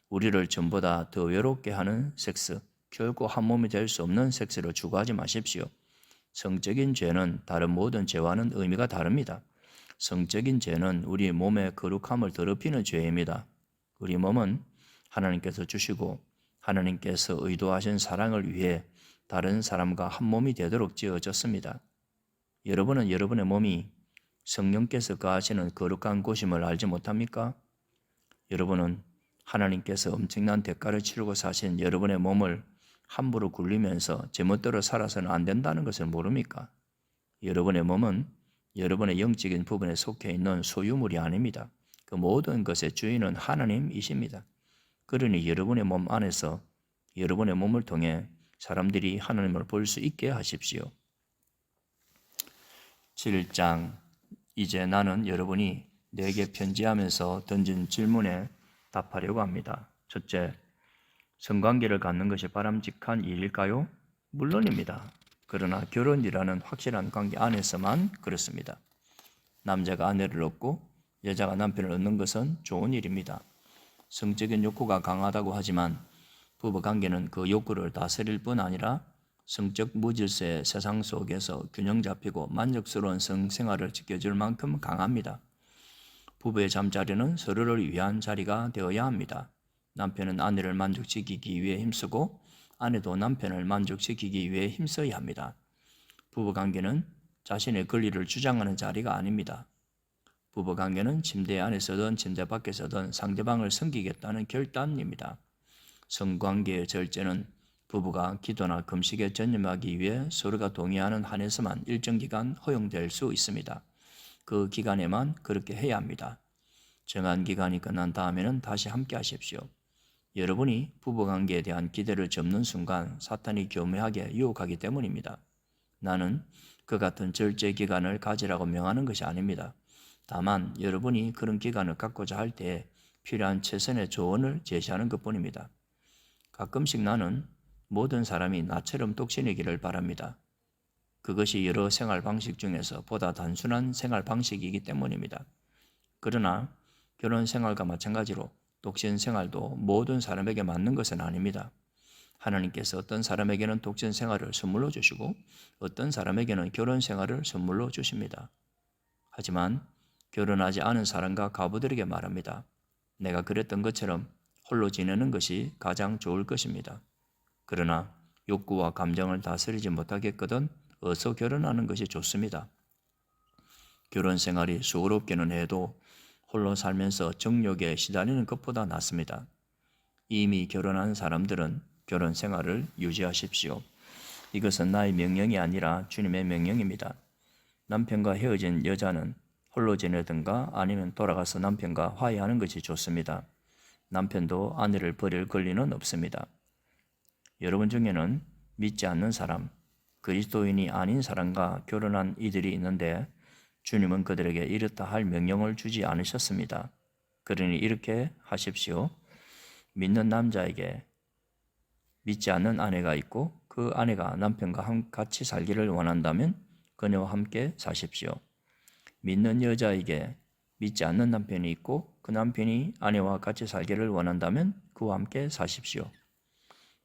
우리를 전보다 더 외롭게 하는 섹스, 결코 한 몸이 될 수 없는 섹스를 추구하지 마십시오. 성적인 죄는 다른 모든 죄와는 의미가 다릅니다. 성적인 죄는 우리 몸의 거룩함을 더럽히는 죄입니다. 우리 몸은 하나님께서 주시고 하나님께서 의도하신 사랑을 위해 다른 사람과 한 몸이 되도록 지어졌습니다. 여러분은 여러분의 몸이 성령께서 거하시는 거룩한 곳임을 알지 못합니까? 여러분은 하나님께서 엄청난 대가를 치르고 사신 여러분의 몸을 함부로 굴리면서 제멋대로 살아서는 안 된다는 것을 모릅니까? 여러분의 몸은 여러분의 영적인 부분에 속해 있는 소유물이 아닙니다. 그 모든 것의 주인은 하나님이십니다. 그러니 여러분의 몸 안에서 여러분의 몸을 통해 사람들이 하나님을 볼 수 있게 하십시오. 7장. 이제 나는 여러분이 내게 편지하면서 던진 질문에 답하려고 합니다. 첫째, 성관계를 갖는 것이 바람직한 일일까요? 물론입니다. 그러나 결혼이라는 확실한 관계 안에서만 그렇습니다. 남자가 아내를 얻고 여자가 남편을 얻는 것은 좋은 일입니다. 성적인 욕구가 강하다고 하지만 부부관계는 그 욕구를 다스릴 뿐 아니라 성적 무질서의 세상 속에서 균형 잡히고 만족스러운 성생활을 지켜줄 만큼 강합니다. 부부의 잠자리는 서로를 위한 자리가 되어야 합니다. 남편은 아내를 만족시키기 위해 힘쓰고 아내도 남편을 만족시키기 위해 힘써야 합니다. 부부관계는 자신의 권리를 주장하는 자리가 아닙니다. 부부관계는 침대 안에서든 침대 밖에서든 상대방을 섬기겠다는 결단입니다. 성관계의 절제는 부부가 기도나 금식에 전념하기 위해 서로가 동의하는 한에서만 일정 기간 허용될 수 있습니다. 그 기간에만 그렇게 해야 합니다. 정한 기간이 끝난 다음에는 다시 함께 하십시오. 여러분이 부부관계에 대한 기대를 접는 순간 사탄이 교묘하게 유혹하기 때문입니다. 나는 그 같은 절제 기간을 가지라고 명하는 것이 아닙니다. 다만 여러분이 그런 기간을 갖고자 할 때 필요한 최선의 조언을 제시하는 것뿐입니다. 가끔씩 나는 모든 사람이 나처럼 독신이기를 바랍니다. 그것이 여러 생활 방식 중에서 보다 단순한 생활 방식이기 때문입니다. 그러나 결혼 생활과 마찬가지로 독신 생활도 모든 사람에게 맞는 것은 아닙니다. 하나님께서 어떤 사람에게는 독신 생활을 선물로 주시고 어떤 사람에게는 결혼 생활을 선물로 주십니다. 하지만 결혼하지 않은 사람과 가부들에게 말합니다. 내가 그랬던 것처럼 홀로 지내는 것이 가장 좋을 것입니다. 그러나 욕구와 감정을 다스리지 못하겠거든 어서 결혼하는 것이 좋습니다. 결혼 생활이 수고롭기는 해도 홀로 살면서 정욕에 시달리는 것보다 낫습니다. 이미 결혼한 사람들은 결혼 생활을 유지하십시오. 이것은 나의 명령이 아니라 주님의 명령입니다. 남편과 헤어진 여자는 홀로 지내든가 아니면 돌아가서 남편과 화해하는 것이 좋습니다. 남편도 아내를 버릴 권리는 없습니다. 여러분 중에는 믿지 않는 사람, 그리스도인이 아닌 사람과 결혼한 이들이 있는데 주님은 그들에게 이렇다 할 명령을 주지 않으셨습니다. 그러니 이렇게 하십시오. 믿는 남자에게 믿지 않는 아내가 있고 그 아내가 남편과 같이 살기를 원한다면 그녀와 함께 사십시오. 믿는 여자에게 믿지 않는 남편이 있고 그 남편이 아내와 같이 살기를 원한다면 그와 함께 사십시오.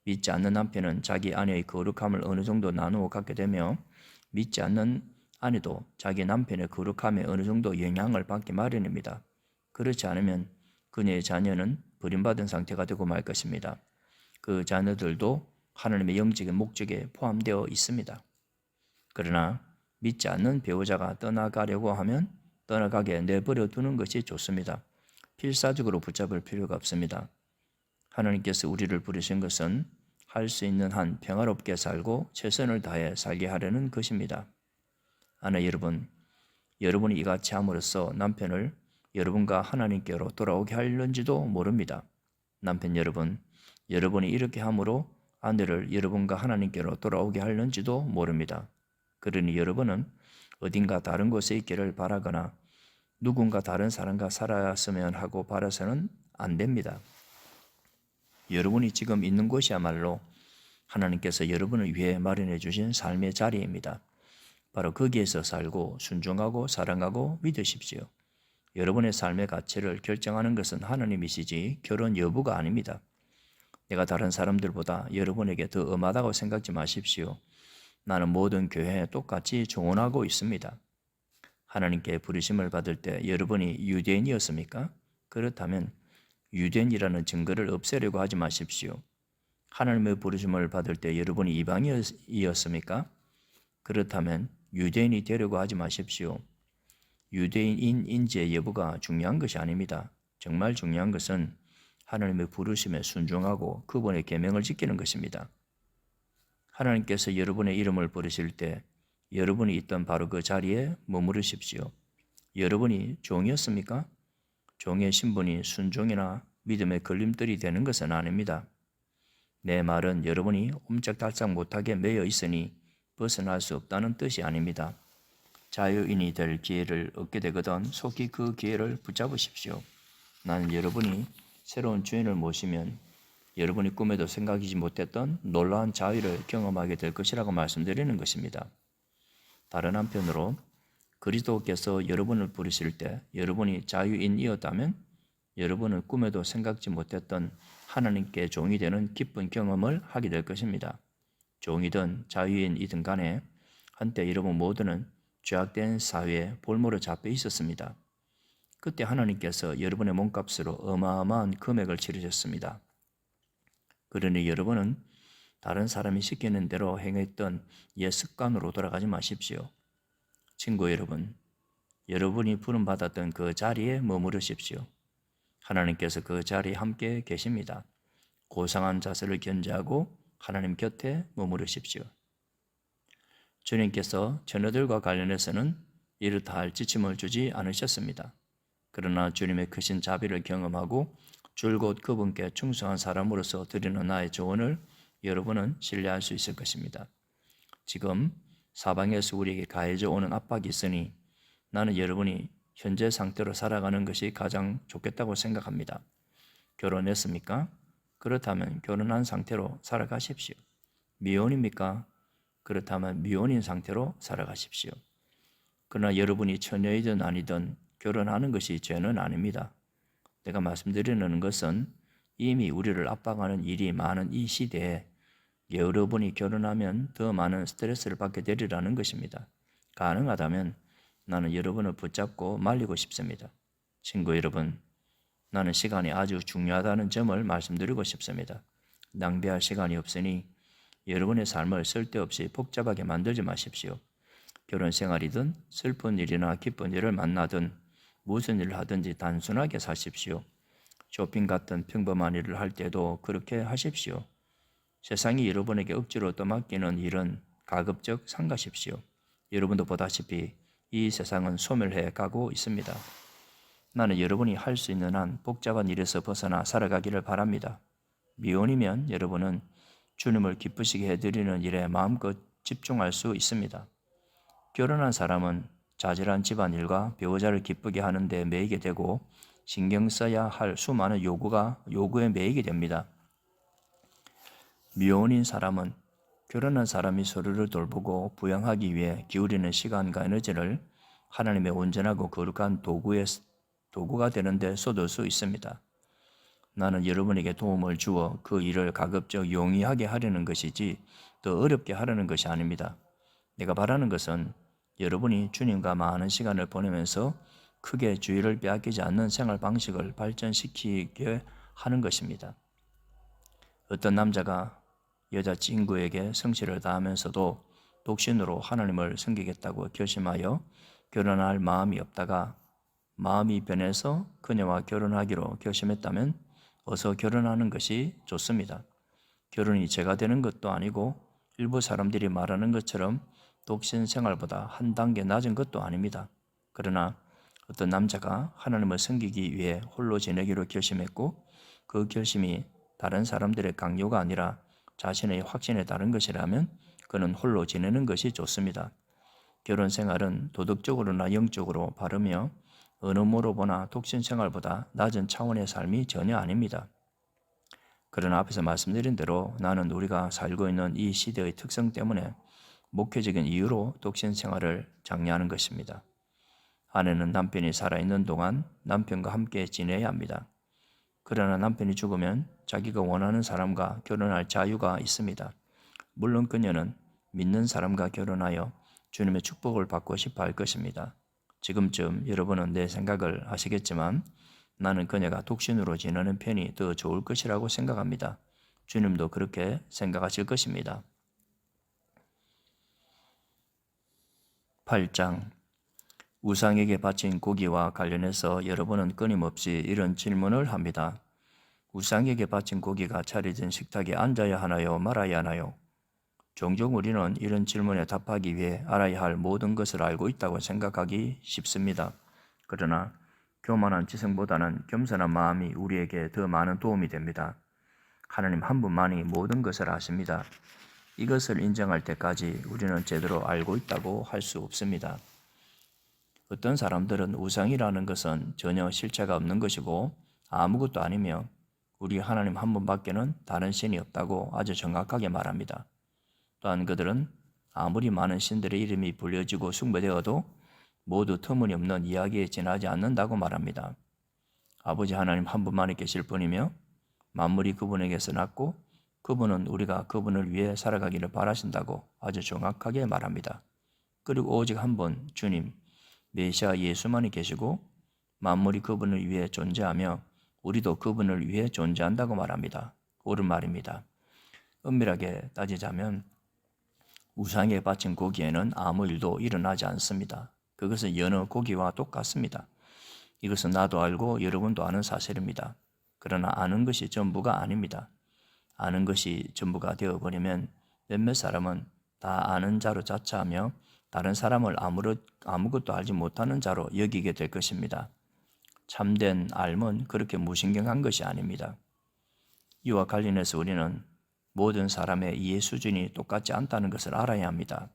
믿지 않는 남편은 자기 아내의 거룩함을 어느 정도 나누어 갖게 되며 믿지 않는 아내도 자기 남편의 거룩함에 어느 정도 영향을 받기 마련입니다. 그렇지 않으면 그녀의 자녀는 버림받은 상태가 되고 말 것입니다. 그 자녀들도 하나님의 영적인 목적에 포함되어 있습니다. 그러나 믿지 않는 배우자가 떠나가려고 하면 떠나가게 내버려 두는 것이 좋습니다. 필사적으로 붙잡을 필요가 없습니다. 하나님께서 우리를 부르신 것은 할 수 있는 한 평화롭게 살고 최선을 다해 살게 하려는 것입니다. 아내 여러분, 여러분이 이같이 함으로써 남편을 여러분과 하나님께로 돌아오게 하려는지도 모릅니다. 남편 여러분, 여러분이 이렇게 함으로 아내를 여러분과 하나님께로 돌아오게 하려는지도 모릅니다. 그러니 여러분은 어딘가 다른 곳에 있기를 바라거나 누군가 다른 사람과 살았으면 하고 바라서는 안 됩니다. 여러분이 지금 있는 곳이야말로 하나님께서 여러분을 위해 마련해 주신 삶의 자리입니다. 바로 거기에서 살고 순종하고 사랑하고 믿으십시오. 여러분의 삶의 가치를 결정하는 것은 하나님이시지 결혼 여부가 아닙니다. 내가 다른 사람들보다 여러분에게 더 엄하다고 생각지 마십시오. 나는 모든 교회에 똑같이 조언하고 있습니다. 하나님께 부르심을 받을 때 여러분이 유대인이었습니까? 그렇다면 유대인이라는 증거를 없애려고 하지 마십시오. 하나님의 부르심을 받을 때 여러분이 이방인이었습니까? 그렇다면 유대인이 되려고 하지 마십시오. 유대인인지의 여부가 중요한 것이 아닙니다. 정말 중요한 것은 하나님의 부르심에 순종하고 그분의 계명을 지키는 것입니다. 하나님께서 여러분의 이름을 부르실 때 여러분이 있던 바로 그 자리에 머무르십시오. 여러분이 종이었습니까? 종의 신분이 순종이나 믿음의 걸림돌이 되는 것은 아닙니다. 내 말은 여러분이 옴짝달싹 못하게 매여 있으니 벗어날 수 없다는 뜻이 아닙니다. 자유인이 될 기회를 얻게 되거든 속히 그 기회를 붙잡으십시오. 나는 여러분이 새로운 주인을 모시면 여러분이 꿈에도 생각하지 못했던 놀라운 자유를 경험하게 될 것이라고 말씀드리는 것입니다. 다른 한편으로 그리스도께서 여러분을 부르실 때 여러분이 자유인이었다면 여러분은 꿈에도 생각지 못했던 하나님께 종이 되는 기쁜 경험을 하게 될 것입니다. 종이든 자유인이든 간에 한때 여러분 모두는 죄악된 사회에 볼모로 잡혀 있었습니다. 그때 하나님께서 여러분의 몸값으로 어마어마한 금액을 치르셨습니다. 그러니 여러분은 다른 사람이 시키는 대로 행했던 옛 습관으로 돌아가지 마십시오. 친구 여러분, 여러분이 부름받았던 그 자리에 머무르십시오. 하나님께서 그 자리에 함께 계십니다. 고상한 자세를 견제하고 하나님 곁에 머무르십시오. 주님께서 자녀들과 관련해서는 이렇다 할 지침을 주지 않으셨습니다. 그러나 주님의 크신 자비를 경험하고 줄곧 그분께 충성한 사람으로서 드리는 나의 조언을 여러분은 신뢰할 수 있을 것입니다. 지금 사방에서 우리에게 가해져 오는 압박이 있으니 나는 여러분이 현재 상태로 살아가는 것이 가장 좋겠다고 생각합니다. 결혼했습니까? 그렇다면 결혼한 상태로 살아가십시오. 미혼입니까? 그렇다면 미혼인 상태로 살아가십시오. 그러나 여러분이 처녀이든 아니든 결혼하는 것이 죄는 아닙니다. 내가 말씀드리는 것은 이미 우리를 압박하는 일이 많은 이 시대에 여러분이 결혼하면 더 많은 스트레스를 받게 되리라는 것입니다. 가능하다면 나는 여러분을 붙잡고 말리고 싶습니다. 친구 여러분, 나는 시간이 아주 중요하다는 점을 말씀드리고 싶습니다. 낭비할 시간이 없으니 여러분의 삶을 쓸데없이 복잡하게 만들지 마십시오. 결혼 생활이든 슬픈 일이나 기쁜 일을 만나든 무슨 일을 하든지 단순하게 사십시오. 쇼핑 같은 평범한 일을 할 때도 그렇게 하십시오. 세상이 여러분에게 억지로 떠맡기는 일은 가급적 삼가십시오. 여러분도 보다시피 이 세상은 소멸해 가고 있습니다. 나는 여러분이 할 수 있는 한 복잡한 일에서 벗어나 살아가기를 바랍니다. 미혼이면 여러분은 주님을 기쁘시게 해드리는 일에 마음껏 집중할 수 있습니다. 결혼한 사람은 자잘한 집안일과 배우자를 기쁘게 하는 데 매이게 되고 신경 써야 할 수많은 요구에 매이게 됩니다. 미혼인 사람은 결혼한 사람이 서로를 돌보고 부양하기 위해 기울이는 시간과 에너지를 하나님의 온전하고 거룩한 도구가 되는 데 쏟을 수 있습니다. 나는 여러분에게 도움을 주어 그 일을 가급적 용이하게 하려는 것이지 더 어렵게 하려는 것이 아닙니다. 내가 바라는 것은 여러분이 주님과 많은 시간을 보내면서 크게 주의를 빼앗기지 않는 생활 방식을 발전시키게 하는 것입니다. 어떤 남자가 여자친구에게 성실을 다하면서도 독신으로 하나님을 섬기겠다고 결심하여 결혼할 마음이 없다가 마음이 변해서 그녀와 결혼하기로 결심했다면 어서 결혼하는 것이 좋습니다. 결혼이 죄가 되는 것도 아니고 일부 사람들이 말하는 것처럼 독신 생활보다 한 단계 낮은 것도 아닙니다. 그러나 어떤 남자가 하나님을 섬기기 위해 홀로 지내기로 결심했고 그 결심이 다른 사람들의 강요가 아니라 자신의 확신에 따른 것이라면 그는 홀로 지내는 것이 좋습니다. 결혼 생활은 도덕적으로나 영적으로 바르며 어느 모로 보나 독신 생활보다 낮은 차원의 삶이 전혀 아닙니다. 그러나 앞에서 말씀드린 대로 나는 우리가 살고 있는 이 시대의 특성 때문에 목회적인 이유로 독신 생활을 장려하는 것입니다. 아내는 남편이 살아있는 동안 남편과 함께 지내야 합니다. 그러나 남편이 죽으면 자기가 원하는 사람과 결혼할 자유가 있습니다. 물론 그녀는 믿는 사람과 결혼하여 주님의 축복을 받고 싶어 할 것입니다. 지금쯤 여러분은 내 생각을 아시겠지만 나는 그녀가 독신으로 지내는 편이 더 좋을 것이라고 생각합니다. 주님도 그렇게 생각하실 것입니다. 8장 우상에게 바친 고기와 관련해서 여러분은 끊임없이 이런 질문을 합니다. 우상에게 바친 고기가 차려진 식탁에 앉아야 하나요? 말아야 하나요? 종종 우리는 이런 질문에 답하기 위해 알아야 할 모든 것을 알고 있다고 생각하기 쉽습니다. 그러나 교만한 지성보다는 겸손한 마음이 우리에게 더 많은 도움이 됩니다. 하나님 한 분만이 모든 것을 아십니다. 이것을 인정할 때까지 우리는 제대로 알고 있다고 할 수 없습니다. 어떤 사람들은 우상이라는 것은 전혀 실체가 없는 것이고 아무것도 아니며 우리 하나님 한 분밖에는 다른 신이 없다고 아주 정확하게 말합니다. 또한 그들은 아무리 많은 신들의 이름이 불려지고 숭배되어도 모두 터무니없는 이야기에 지나지 않는다고 말합니다. 아버지 하나님 한 분만이 계실 뿐이며 만물이 그분에게서 났고 그분은 우리가 그분을 위해 살아가기를 바라신다고 아주 정확하게 말합니다. 그리고 오직 한 분 주님 메시아 예수만이 계시고 만물이 그분을 위해 존재하며 우리도 그분을 위해 존재한다고 말합니다. 옳은 말입니다. 엄밀하게 따지자면 우상에 바친 고기에는 아무 일도 일어나지 않습니다. 그것은 여느 고기와 똑같습니다. 이것은 나도 알고 여러분도 아는 사실입니다. 그러나 아는 것이 전부가 아닙니다. 아는 것이 전부가 되어버리면 몇몇 사람은 다 아는 자로 자처하며 다른 사람을 아무것도 알지 못하는 자로 여기게 될 것입니다. 참된 알은 그렇게 무신경한 것이 아닙니다. 이와 관련해서 우리는 모든 사람의 이해 수준이 똑같지 않다는 것을 알아야 합니다.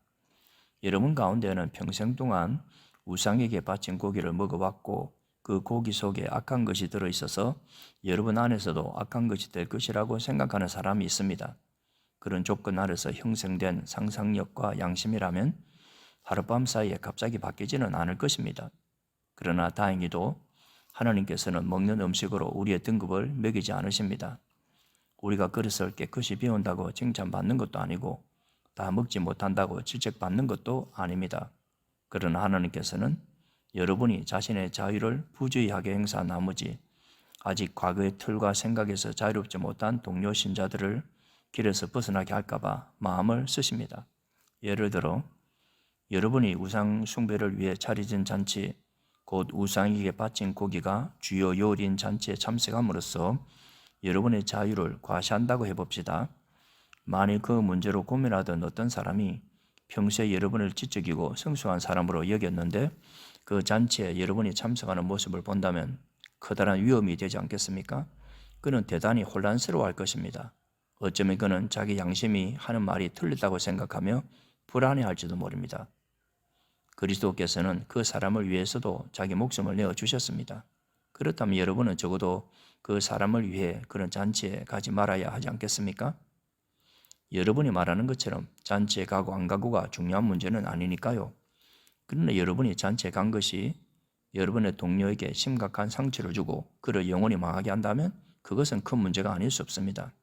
여러분 가운데는 평생 동안 우상에게 바친 고기를 먹어왔고 그 고기 속에 악한 것이 들어있어서 여러분 안에서도 악한 것이 될 것이라고 생각하는 사람이 있습니다. 그런 조건 아래서 형성된 상상력과 양심이라면 하룻밤 사이에 갑자기 바뀌지는 않을 것입니다. 그러나 다행히도 하나님께서는 먹는 음식으로 우리의 등급을 매기지 않으십니다. 우리가 그릇을 깨끗이 비운다고 칭찬받는 것도 아니고 다 먹지 못한다고 질책받는 것도 아닙니다. 그러나 하나님께서는 여러분이 자신의 자유를 부주의하게 행사한 나머지 아직 과거의 틀과 생각에서 자유롭지 못한 동료 신자들을 길에서 벗어나게 할까봐 마음을 쓰십니다. 예를 들어 여러분이 우상 숭배를 위해 차려진 잔치, 곧 우상에게 바친 고기가 주요 요리인 잔치에 참석함으로써 여러분의 자유를 과시한다고 해봅시다. 만일 그 문제로 고민하던 어떤 사람이 평소에 여러분을 지적이고 생소한 사람으로 여겼는데 그 잔치에 여러분이 참석하는 모습을 본다면 커다란 위험이 되지 않겠습니까? 그는 대단히 혼란스러워할 것입니다. 어쩌면 그는 자기 양심이 하는 말이 틀렸다고 생각하며 불안해할지도 모릅니다. 그리스도께서는 그 사람을 위해서도 자기 목숨을 내어주셨습니다. 그렇다면 여러분은 적어도 그 사람을 위해 그런 잔치에 가지 말아야 하지 않겠습니까? 여러분이 말하는 것처럼 잔치에 가고 안 가고가 중요한 문제는 아니니까요. 그러나 여러분이 잔치에 간 것이 여러분의 동료에게 심각한 상처를 주고 그를 영원히 망하게 한다면 그것은 큰 문제가 아닐 수 없습니다.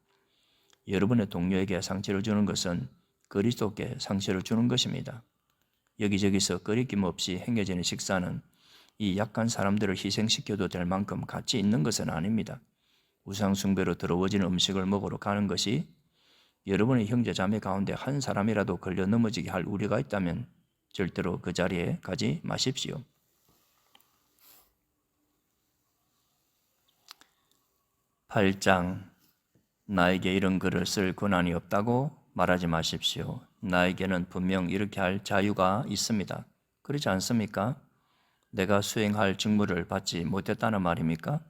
여러분의 동료에게 상처를 주는 것은 그리스도께 상처를 주는 것입니다. 여기저기서 꺼리낌 없이 행해지는 식사는 이 약한 사람들을 희생시켜도 될 만큼 가치 있는 것은 아닙니다. 우상숭배로 더러워진 음식을 먹으러 가는 것이 여러분의 형제 자매 가운데 한 사람이라도 걸려 넘어지게 할 우려가 있다면 절대로 그 자리에 가지 마십시오. 8장 나에게 이런 글을 쓸 권한이 없다고 말하지 마십시오. 나에게는 분명 이렇게 할 자유가 있습니다. 그렇지 않습니까? 내가 수행할 직무를 받지 못했다는 말입니까?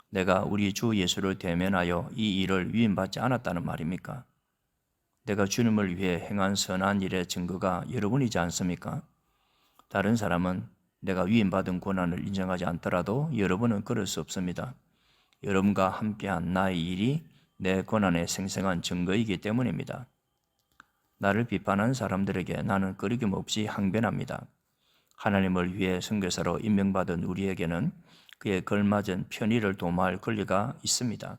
내가 우리 주 예수를 대면하여 이 일을 위임받지 않았다는 말입니까? 내가 주님을 위해 행한 선한 일의 증거가 여러분이지 않습니까? 다른 사람은 내가 위임받은 고난을 인정하지 않더라도 여러분은 그럴 수 없습니다. 여러분과 함께한 나의 일이 내 고난의 생생한 증거이기 때문입니다. 나를 비판한 사람들에게 나는 꺼리낌 없이 항변합니다. 하나님을 위해 선교사로 임명받은 우리에게는 그에 걸맞은 편의를 도모할 권리가 있습니다.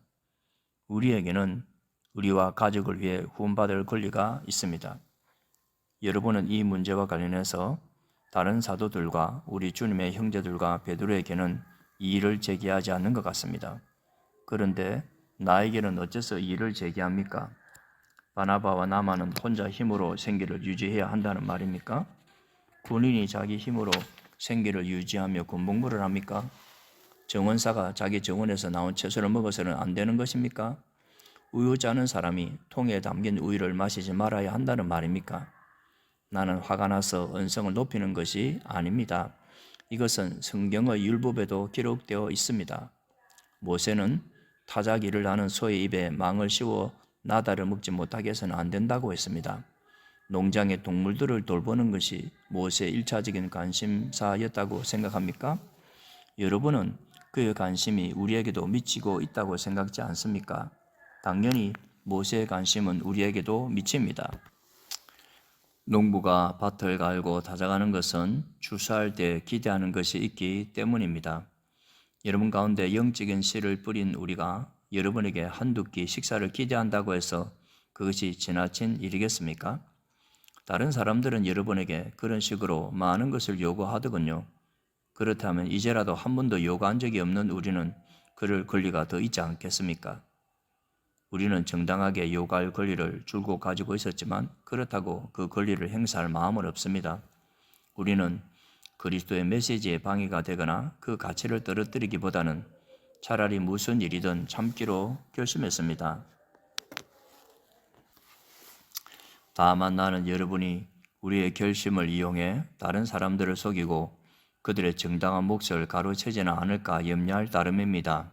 우리에게는 우리와 가족을 위해 후원받을 권리가 있습니다. 여러분은 이 문제와 관련해서 다른 사도들과 우리 주님의 형제들과 베드로에게는 이의를 제기하지 않는 것 같습니다. 그런데 나에게는 어째서 이의를 제기합니까? 바나바와 나만은 혼자 힘으로 생계를 유지해야 한다는 말입니까? 군인이 자기 힘으로 생계를 유지하며 군복무를 합니까? 정원사가 자기 정원에서 나온 채소를 먹어서는 안 되는 것입니까? 우유 짜는 사람이 통에 담긴 우유를 마시지 말아야 한다는 말입니까? 나는 화가 나서 언성을 높이는 것이 아닙니다. 이것은 성경의 율법에도 기록되어 있습니다. 모세는 타작일을 하는 소의 입에 망을 씌워 나다를 먹지 못하게 해서는 안 된다고 했습니다. 농장의 동물들을 돌보는 것이 모세의 1차적인 관심사였다고 생각합니까? 여러분은 그의 관심이 우리에게도 미치고 있다고 생각지 않습니까? 당연히 모세의 관심은 우리에게도 미칩니다. 농부가 밭을 갈고 다져가는 것은 추수할 때 기대하는 것이 있기 때문입니다. 여러분 가운데 영적인 씨를 뿌린 우리가 여러분에게 한두 끼 식사를 기대한다고 해서 그것이 지나친 일이겠습니까? 다른 사람들은 여러분에게 그런 식으로 많은 것을 요구하더군요. 그렇다면 이제라도 한 번도 요구한 적이 없는 우리는 그럴 권리가 더 있지 않겠습니까? 우리는 정당하게 요구할 권리를 줄곧 가지고 있었지만 그렇다고 그 권리를 행사할 마음은 없습니다. 우리는 그리스도의 메시지에 방해가 되거나 그 가치를 떨어뜨리기보다는 차라리 무슨 일이든 참기로 결심했습니다. 다만 나는 여러분이 우리의 결심을 이용해 다른 사람들을 속이고 그들의 정당한 몫을 가로채지는 않을까 염려할 따름입니다.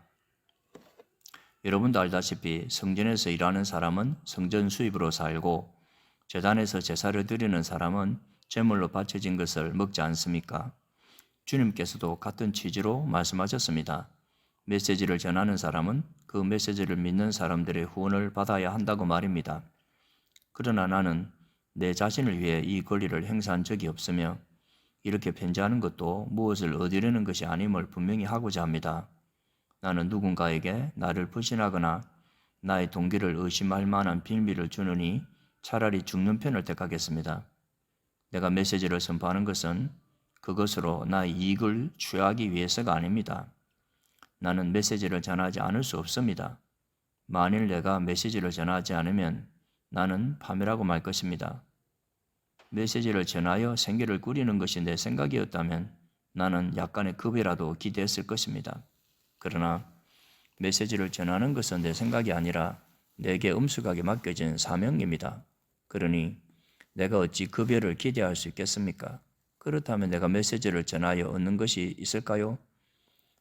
여러분도 알다시피 성전에서 일하는 사람은 성전 수입으로 살고 제단에서 제사를 드리는 사람은 제물로 바쳐진 것을 먹지 않습니까? 주님께서도 같은 취지로 말씀하셨습니다. 메시지를 전하는 사람은 그 메시지를 믿는 사람들의 후원을 받아야 한다고 말입니다. 그러나 나는 내 자신을 위해 이 권리를 행사한 적이 없으며 이렇게 편지하는 것도 무엇을 얻으려는 것이 아님을 분명히 하고자 합니다. 나는 누군가에게 나를 불신하거나 나의 동기를 의심할 만한 빌미를 주느니 차라리 죽는 편을 택하겠습니다. 내가 메시지를 선포하는 것은 그것으로 나의 이익을 취하기 위해서가 아닙니다. 나는 메시지를 전하지 않을 수 없습니다. 만일 내가 메시지를 전하지 않으면 나는 파멸하고 말 것입니다. 메시지를 전하여 생계를 꾸리는 것이 내 생각이었다면 나는 약간의 급이라도 기대했을 것입니다. 그러나 메시지를 전하는 것은 내 생각이 아니라 내게 엄숙하게 맡겨진 사명입니다. 그러니 내가 어찌 급여를 기대할 수 있겠습니까? 그렇다면 내가 메시지를 전하여 얻는 것이 있을까요?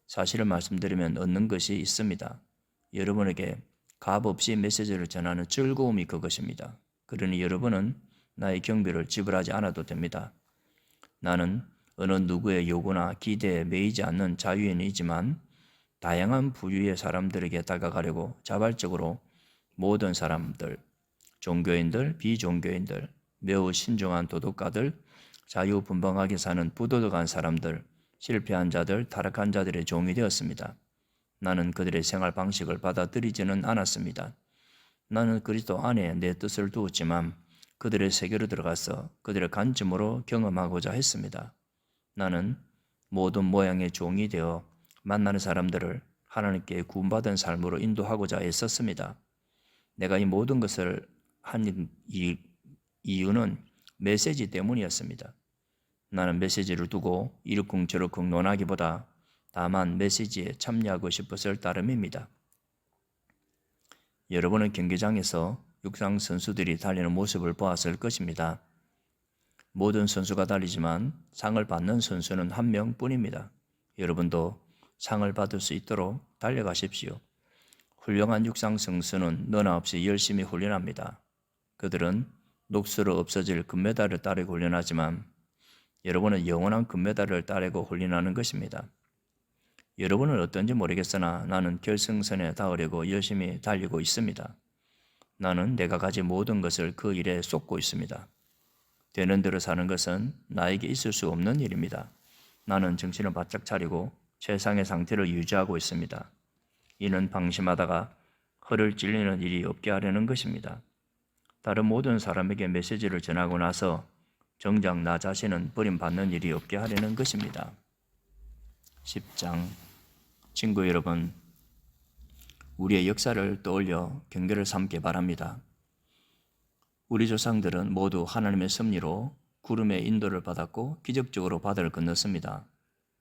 사실을 말씀드리면 얻는 것이 있습니다. 여러분에게 값없이 메시지를 전하는 즐거움이 그것입니다. 그러니 여러분은 나의 경비를 지불하지 않아도 됩니다. 나는 어느 누구의 요구나 기대에 매이지 않는 자유인이지만 다양한 부류의 사람들에게 다가가려고 자발적으로 모든 사람들, 종교인들, 비종교인들, 매우 신중한 도덕가들, 자유분방하게 사는 부도덕한 사람들, 실패한 자들, 타락한 자들의 종이 되었습니다. 나는 그들의 생활 방식을 받아들이지는 않았습니다. 나는 그리스도 안에 내 뜻을 두었지만 그들의 세계로 들어가서 그들의 관점으로 경험하고자 했습니다. 나는 모든 모양의 종이 되어 만나는 사람들을 하나님께 구원받은 삶으로 인도하고자 애썼습니다. 내가 이 모든 것을 한 이유는 메시지 때문이었습니다. 나는 메시지를 두고 이러쿵저러쿵 논하기보다 다만 메시지에 참여하고 싶었을 따름입니다. 여러분은 경기장에서 육상 선수들이 달리는 모습을 보았을 것입니다. 모든 선수가 달리지만 상을 받는 선수는 한 명뿐입니다. 여러분도 상을 받을 수 있도록 달려가십시오. 훌륭한 육상 선수는 너나 없이 열심히 훈련합니다. 그들은 녹수로 없어질 금메달을 따르고 훈련하지만 여러분은 영원한 금메달을 따르고 훈련하는 것입니다. 여러분은 어떤지 모르겠으나 나는 결승선에 닿으려고 열심히 달리고 있습니다. 나는 내가 가진 모든 것을 그 일에 쏟고 있습니다. 되는 대로 사는 것은 나에게 있을 수 없는 일입니다. 나는 정신을 바짝 차리고 최상의 상태를 유지하고 있습니다. 이는 방심하다가 허를 찔리는 일이 없게 하려는 것입니다. 다른 모든 사람에게 메시지를 전하고 나서 정작 나 자신은 버림받는 일이 없게 하려는 것입니다. 10장. 친구 여러분, 우리의 역사를 떠올려 경계를 삼기 바랍니다. 우리 조상들은 모두 하나님의 섭리로 구름의 인도를 받았고 기적적으로 바다를 건넜습니다.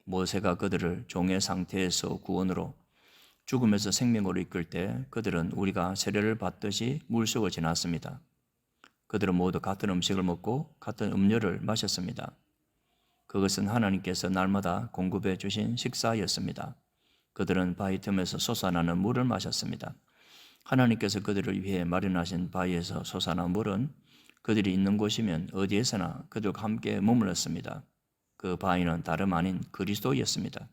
모세가 그들을 종의 상태에서 구원으로, 죽음에서 생명으로 이끌 때 그들은 우리가 세례를 받듯이 물속을 지났습니다. 그들은 모두 같은 음식을 먹고 같은 음료를 마셨습니다. 그것은 하나님께서 날마다 공급해 주신 식사였습니다. 그들은 바위 틈에서 솟아나는 물을 마셨습니다. 하나님께서 그들을 위해 마련하신 바위에서 솟아난 물은 그들이 있는 곳이면 어디에서나 그들과 함께 머물렀습니다. 그 바위는 다름 아닌 그리스도였습니다.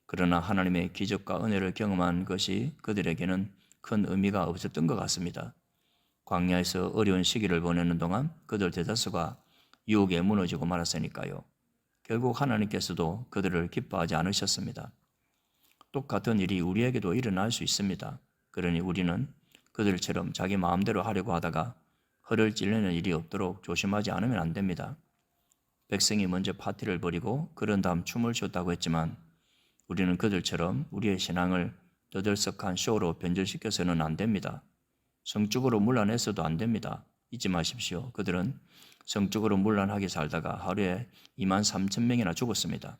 그러나 하나님의 기적과 은혜를 경험한 것이 그들에게는 큰 의미가 없었던 것 같습니다. 광야에서 어려운 시기를 보내는 동안 그들 대다수가 유혹에 무너지고 말았으니까요. 결국 하나님께서도 그들을 기뻐하지 않으셨습니다. 똑같은 일이 우리에게도 일어날 수 있습니다. 그러니 우리는 그들처럼 자기 마음대로 하려고 하다가 허를 찔리는 일이 없도록 조심하지 않으면 안 됩니다. 백성이 먼저 파티를 벌이고 그런 다음 춤을 췄다고 했지만 우리는 그들처럼 우리의 신앙을 떠들썩한 쇼로 변질시켜서는 안 됩니다. 성적으로 물러내서도 안 됩니다. 잊지 마십시오. 그들은 성적으로 문란하게 살다가 하루에 23,000명이나 죽었습니다.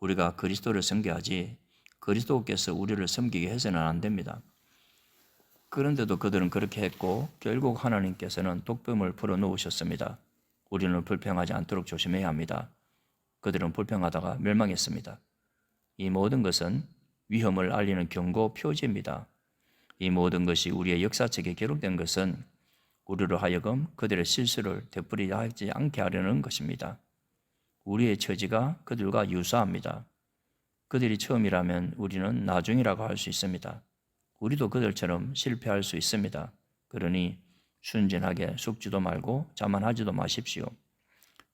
우리가 그리스도를 섬겨야지 그리스도께서 우리를 섬기게 해서는 안 됩니다. 그런데도 그들은 그렇게 했고 결국 하나님께서는 독뱀을 풀어놓으셨습니다. 우리는 불평하지 않도록 조심해야 합니다. 그들은 불평하다가 멸망했습니다. 이 모든 것은 위험을 알리는 경고 표지입니다. 이 모든 것이 우리의 역사책에 기록된 것은 우리로 하여금 그들의 실수를 되풀이하지 않게 하려는 것입니다. 우리의 처지가 그들과 유사합니다. 그들이 처음이라면 우리는 나중이라고 할 수 있습니다. 우리도 그들처럼 실패할 수 있습니다. 그러니 순진하게 속지도 말고 자만하지도 마십시오.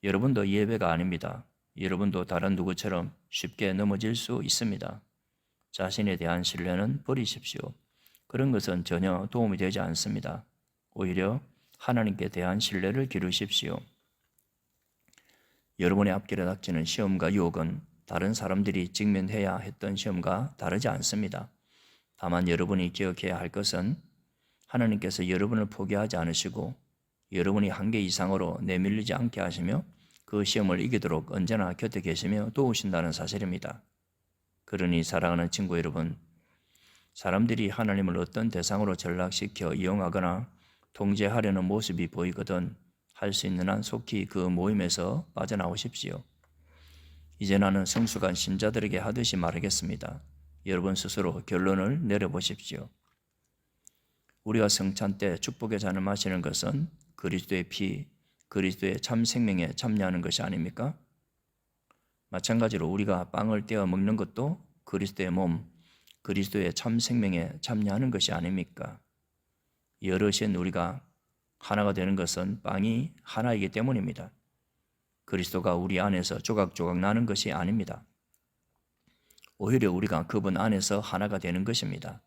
여러분도 예배가 아닙니다. 여러분도 다른 누구처럼 쉽게 넘어질 수 있습니다. 자신에 대한 신뢰는 버리십시오. 그런 것은 전혀 도움이 되지 않습니다. 오히려 하나님께 대한 신뢰를 기르십시오. 여러분의 앞길에 닥치는 시험과 유혹은 다른 사람들이 직면해야 했던 시험과 다르지 않습니다. 다만 여러분이 기억해야 할 것은 하나님께서 여러분을 포기하지 않으시고 여러분이 한계 이상으로 내밀리지 않게 하시며 그 시험을 이기도록 언제나 곁에 계시며 도우신다는 사실입니다. 그러니 사랑하는 친구 여러분, 사람들이 하나님을 어떤 대상으로 전락시켜 이용하거나 통제하려는 모습이 보이거든 할 수 있는 한 속히 그 모임에서 빠져나오십시오. 이제 나는 성숙한 신자들에게 하듯이 말하겠습니다. 여러분 스스로 결론을 내려보십시오. 우리가 성찬 때 축복의 잔을 마시는 것은 그리스도의 피, 그리스도의 참 생명에 참여하는 것이 아닙니까? 마찬가지로 우리가 빵을 떼어 먹는 것도 그리스도의 몸, 그리스도의 참 생명에 참여하는 것이 아닙니까? 여럿인 우리가 하나가 되는 것은 빵이 하나이기 때문입니다. 그리스도가 우리 안에서 조각조각 나는 것이 아닙니다. 오히려 우리가 그분 안에서 하나가 되는 것입니다.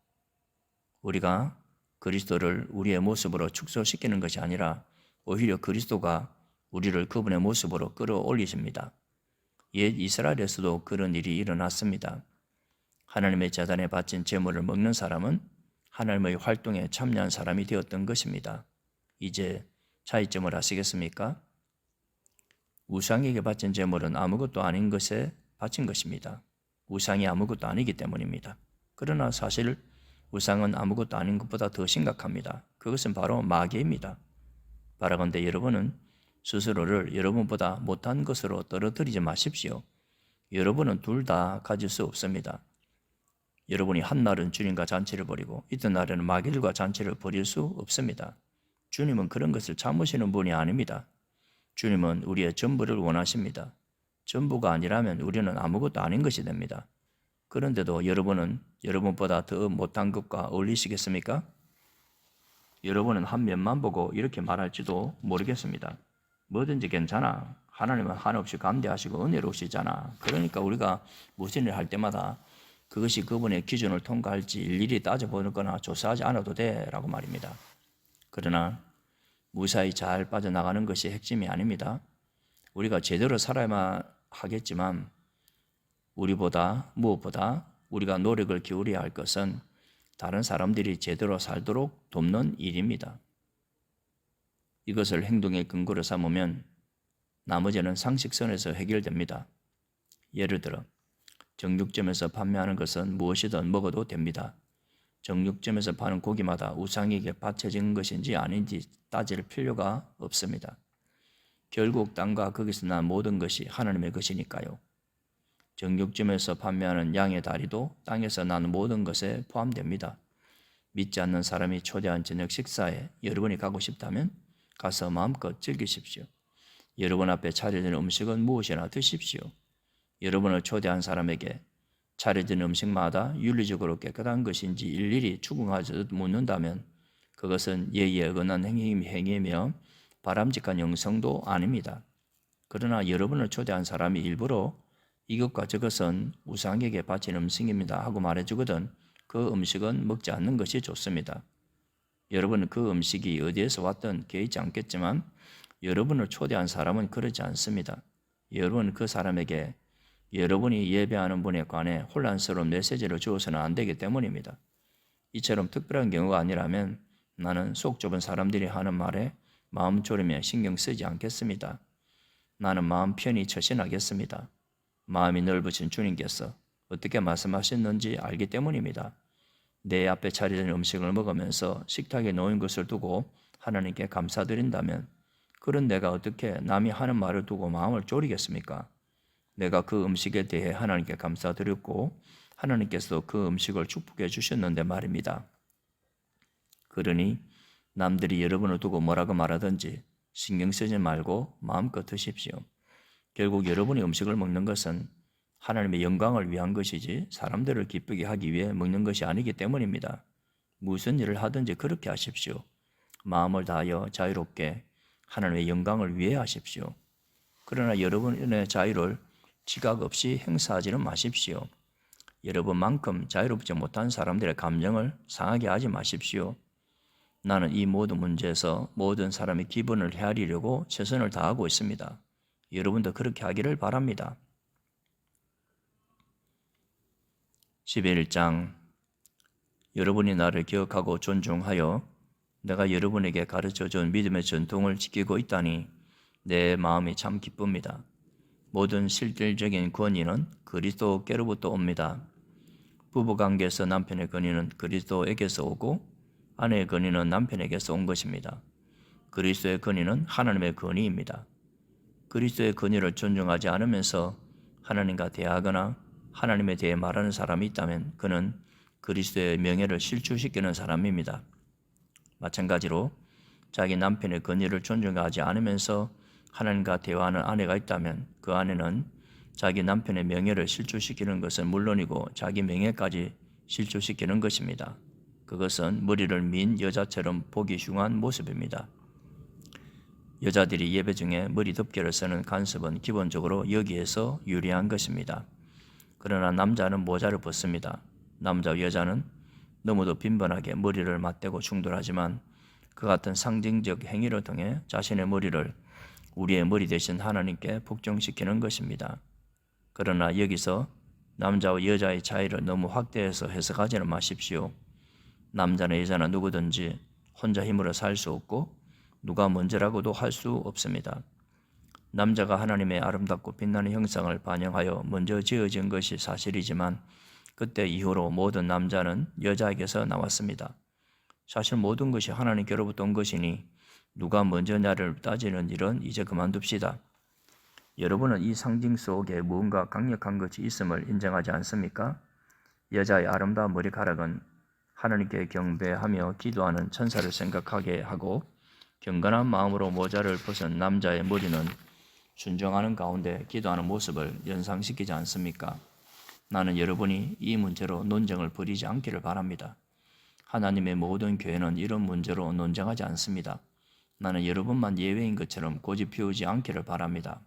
우리가 그리스도를 우리의 모습으로 축소시키는 것이 아니라 오히려 그리스도가 우리를 그분의 모습으로 끌어올리십니다. 옛 이스라엘에서도 그런 일이 일어났습니다. 하나님의 제단에 바친 제물을 먹는 사람은 하나님의 활동에 참여한 사람이 되었던 것입니다. 이제 차이점을 아시겠습니까? 우상에게 바친 제물은 아무것도 아닌 것에 바친 것입니다. 우상이 아무것도 아니기 때문입니다. 그러나 사실 우상은 아무것도 아닌 것보다 더 심각합니다. 그것은 바로 마귀입니다. 바라건대 여러분은 스스로를 여러분보다 못한 것으로 떨어뜨리지 마십시오. 여러분은 둘 다 가질 수 없습니다. 여러분이 한날은 주님과 잔치를 벌이고 이튿날에는 마귀들과 잔치를 벌일 수 없습니다. 주님은 그런 것을 참으시는 분이 아닙니다. 주님은 우리의 전부를 원하십니다. 전부가 아니라면 우리는 아무것도 아닌 것이 됩니다. 그런데도 여러분은 여러분보다 더 못한 것과 어울리시겠습니까? 여러분은 한 면만 보고 이렇게 말할지도 모르겠습니다. 뭐든지 괜찮아. 하나님은 한없이 감대하시고 은혜로우시잖아. 그러니까 우리가 무슨 일을 할 때마다 그것이 그분의 기준을 통과할지 일일이 따져보거나 조사하지 않아도 돼 라고 말입니다. 그러나 무사히 잘 빠져나가는 것이 핵심이 아닙니다. 우리가 제대로 살아야만 하겠지만 무엇보다 우리가 노력을 기울여야 할 것은 다른 사람들이 제대로 살도록 돕는 일입니다. 이것을 행동의 근거로 삼으면 나머지는 상식선에서 해결됩니다. 예를 들어 정육점에서 판매하는 것은 무엇이든 먹어도 됩니다. 정육점에서 파는 고기마다 우상에게 바쳐진 것인지 아닌지 따질 필요가 없습니다. 결국 땅과 거기서 난 모든 것이 하나님의 것이니까요. 정육점에서 판매하는 양의 다리도 땅에서 난 모든 것에 포함됩니다. 믿지 않는 사람이 초대한 저녁 식사에 여러분이 가고 싶다면 가서 마음껏 즐기십시오. 여러분 앞에 차려진 음식은 무엇이나 드십시오. 여러분을 초대한 사람에게 차려진 음식마다 윤리적으로 깨끗한 것인지 일일이 추궁하지 묻는다면 그것은 예의에 어긋난 행위이며 바람직한 영성도 아닙니다. 그러나 여러분을 초대한 사람이 일부러 이것과 저것은 우상에게 바친 음식입니다 하고 말해주거든 그 음식은 먹지 않는 것이 좋습니다. 여러분은 그 음식이 어디에서 왔든 개의치 않겠지만 여러분을 초대한 사람은 그러지 않습니다. 여러분은 그 사람에게 여러분이 예배하는 분에 관해 혼란스러운 메시지를 주어서는 안 되기 때문입니다. 이처럼 특별한 경우가 아니라면 나는 속 좁은 사람들이 하는 말에 마음 졸이며 신경 쓰지 않겠습니다. 나는 마음 편히 처신하겠습니다. 마음이 넓으신 주님께서 어떻게 말씀하셨는지 알기 때문입니다. 내 앞에 차려진 음식을 먹으면서 식탁에 놓인 것을 두고 하나님께 감사드린다면 그런 내가 어떻게 남이 하는 말을 두고 마음을 졸이겠습니까? 내가 그 음식에 대해 하나님께 감사드렸고 하나님께서 그 음식을 축복해 주셨는데 말입니다. 그러니 남들이 여러분을 두고 뭐라고 말하든지 신경 쓰지 말고 마음껏 드십시오. 결국 여러분이 음식을 먹는 것은 하나님의 영광을 위한 것이지 사람들을 기쁘게 하기 위해 먹는 것이 아니기 때문입니다. 무슨 일을 하든지 그렇게 하십시오. 마음을 다하여 자유롭게 하나님의 영광을 위해 하십시오. 그러나 여러분의 자유를 지각 없이 행사하지는 마십시오. 여러분만큼 자유롭지 못한 사람들의 감정을 상하게 하지 마십시오. 나는 이 모든 문제에서 모든 사람의 기분을 헤아리려고 최선을 다하고 있습니다. 여러분도 그렇게 하기를 바랍니다. 11장 여러분이 나를 기억하고 존중하여 내가 여러분에게 가르쳐준 믿음의 전통을 지키고 있다니 내 마음이 참 기쁩니다. 모든 실질적인 권위는 그리스도께로부터 옵니다. 부부관계에서 남편의 권위는 그리스도에게서 오고 아내의 권위는 남편에게서 온 것입니다. 그리스도의 권위는 하나님의 권위입니다. 그리스도의 권위를 존중하지 않으면서 하나님과 대하거나 하나님에 대해 말하는 사람이 있다면 그는 그리스도의 명예를 실추시키는 사람입니다. 마찬가지로 자기 남편의 권위를 존중하지 않으면서 하나님과 대화하는 아내가 있다면 그 아내는 자기 남편의 명예를 실추시키는 것은 물론이고 자기 명예까지 실추시키는 것입니다. 그것은 머리를 민 여자처럼 보기 흉한 모습입니다. 여자들이 예배 중에 머리 덮개를 쓰는 간섭은 기본적으로 여기에서 유래한 것입니다. 그러나 남자는 모자를 벗습니다. 남자와 여자는 너무도 빈번하게 머리를 맞대고 충돌하지만 그 같은 상징적 행위를 통해 자신의 머리를 우리의 머리 대신 하나님께 복종시키는 것입니다. 그러나 여기서 남자와 여자의 차이를 너무 확대해서 해석하지는 마십시오. 남자나 여자나 누구든지 혼자 힘으로 살 수 없고 누가 먼저라고도 할 수 없습니다. 남자가 하나님의 아름답고 빛나는 형상을 반영하여 먼저 지어진 것이 사실이지만 그때 이후로 모든 남자는 여자에게서 나왔습니다. 사실 모든 것이 하나님께로부터 온 것이니 누가 먼저냐를 따지는 일은 이제 그만둡시다. 여러분은 이 상징 속에 무언가 강력한 것이 있음을 인정하지 않습니까? 여자의 아름다운 머리카락은 하나님께 경배하며 기도하는 천사를 생각하게 하고 경건한 마음으로 모자를 벗은 남자의 머리는 순종하는 가운데 기도하는 모습을 연상시키지 않습니까? 나는 여러분이 이 문제로 논쟁을 벌이지 않기를 바랍니다. 하나님의 모든 교회는 이런 문제로 논쟁하지 않습니다. 나는 여러분만 예외인 것처럼 고집 피우지 않기를 바랍니다.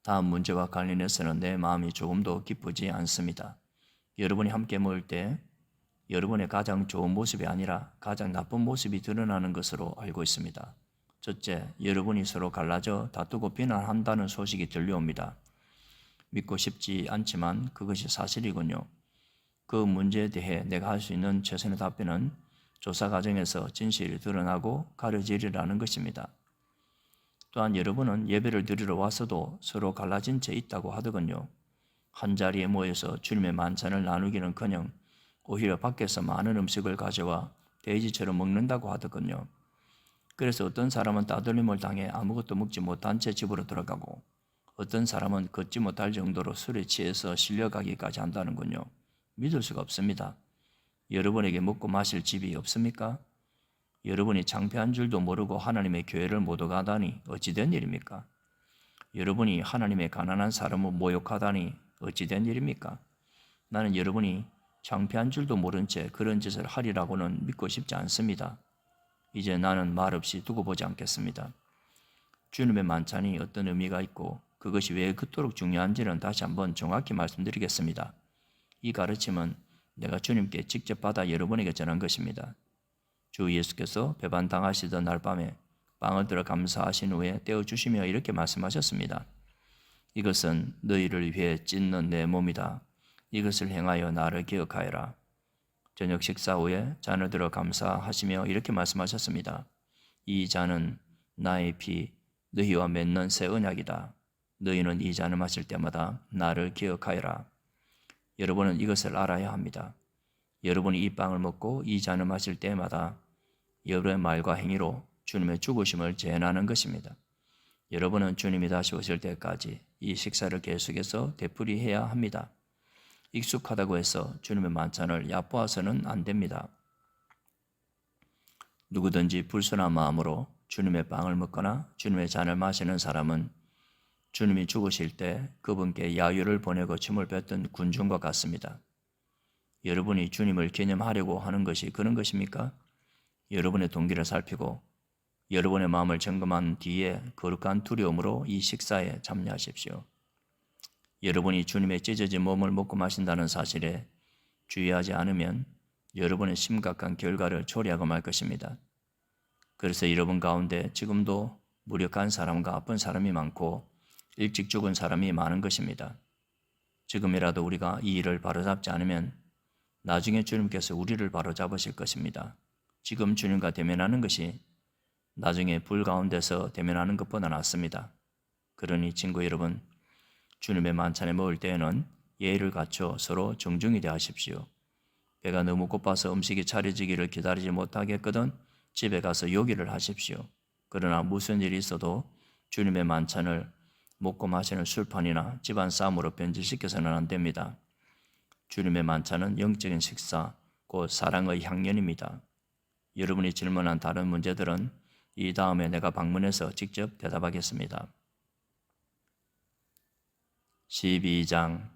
다음 문제와 관련해서는 내 마음이 조금도 기쁘지 않습니다. 여러분이 함께 모일 때 여러분의 가장 좋은 모습이 아니라 가장 나쁜 모습이 드러나는 것으로 알고 있습니다. 첫째, 여러분이 서로 갈라져 다투고 비난한다는 소식이 들려옵니다. 믿고 싶지 않지만 그것이 사실이군요. 그 문제에 대해 내가 할 수 있는 최선의 답변은 조사 과정에서 진실이 드러나고 가려지리라는 것입니다. 또한 여러분은 예배를 드리러 와서도 서로 갈라진 채 있다고 하더군요. 한자리에 모여서 주님의 만찬을 나누기는커녕 오히려 밖에서 많은 음식을 가져와 돼지처럼 먹는다고 하더군요. 그래서 어떤 사람은 따돌림을 당해 아무것도 먹지 못한 채 집으로 들어가고 어떤 사람은 걷지 못할 정도로 술에 취해서 실려가기까지 한다는군요. 믿을 수가 없습니다. 여러분에게 먹고 마실 집이 없습니까? 여러분이 창피한 줄도 모르고 하나님의 교회를 못 오가다니 어찌된 일입니까? 여러분이 하나님의 가난한 사람을 모욕하다니 어찌된 일입니까? 나는 여러분이 창피한 줄도 모른 채 그런 짓을 하리라고는 믿고 싶지 않습니다. 이제 나는 말없이 두고 보지 않겠습니다. 주님의 만찬이 어떤 의미가 있고 그것이 왜 그토록 중요한지는 다시 한번 정확히 말씀드리겠습니다. 이 가르침은 내가 주님께 직접 받아 여러분에게 전한 것입니다. 주 예수께서 배반당하시던 날 밤에 빵을 들어 감사하신 후에 떼어주시며 이렇게 말씀하셨습니다. 이것은 너희를 위해 찢는 내 몸이다. 이것을 행하여 나를 기억하여라. 저녁 식사 후에 잔을 들어 감사하시며 이렇게 말씀하셨습니다. 이 잔은 나의 피 너희와 맺는 새 언약이다. 너희는 이 잔을 마실 때마다 나를 기억하여라. 여러분은 이것을 알아야 합니다. 여러분이 이 빵을 먹고 이 잔을 마실 때마다 여러분의 말과 행위로 주님의 죽으심을 재현하는 것입니다. 여러분은 주님이 다시 오실 때까지 이 식사를 계속해서 되풀이해야 합니다. 익숙하다고 해서 주님의 만찬을 얕보아서는 안 됩니다. 누구든지 불순한 마음으로 주님의 빵을 먹거나 주님의 잔을 마시는 사람은 주님이 죽으실 때 그분께 야유를 보내고 침을 뱉던 군중과 같습니다. 여러분이 주님을 기념하려고 하는 것이 그런 것입니까? 여러분의 동기를 살피고 여러분의 마음을 점검한 뒤에 거룩한 두려움으로 이 식사에 참여하십시오. 여러분이 주님의 찢어진 몸을 먹고 마신다는 사실에 주의하지 않으면 여러분의 심각한 결과를 초래하고 말 것입니다. 그래서 여러분 가운데 지금도 무력한 사람과 아픈 사람이 많고 일찍 죽은 사람이 많은 것입니다. 지금이라도 우리가 이 일을 바로잡지 않으면 나중에 주님께서 우리를 바로잡으실 것입니다. 지금 주님과 대면하는 것이 나중에 불 가운데서 대면하는 것보다 낫습니다. 그러니 친구 여러분, 주님의 만찬에 먹을 때에는 예의를 갖춰 서로 정중히 대하십시오. 배가 너무 고파서 음식이 차려지기를 기다리지 못하겠거든 집에 가서 요기를 하십시오. 그러나 무슨 일이 있어도 주님의 만찬을 먹고 마시는 술판이나 집안 싸움으로 변질시켜서는 안 됩니다. 주님의 만찬은 영적인 식사, 곧 사랑의 향연입니다. 여러분이 질문한 다른 문제들은 이 다음에 내가 방문해서 직접 대답하겠습니다. 12장.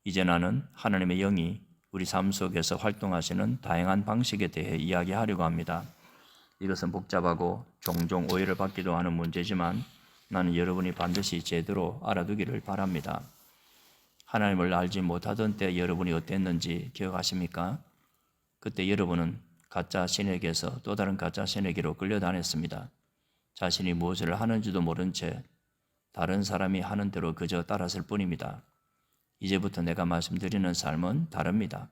이제 나는 하나님의 영이 우리 삶 속에서 활동하시는 다양한 방식에 대해 이야기하려고 합니다. 이것은 복잡하고 종종 오해를 받기도 하는 문제지만 나는 여러분이 반드시 제대로 알아두기를 바랍니다. 하나님을 알지 못하던 때 여러분이 어땠는지 기억하십니까? 그때 여러분은 가짜 신에게서 또 다른 가짜 신에게로 끌려다녔습니다. 자신이 무엇을 하는지도 모른 채 다른 사람이 하는 대로 그저 따랐을 뿐입니다. 이제부터 내가 말씀드리는 삶은 다릅니다.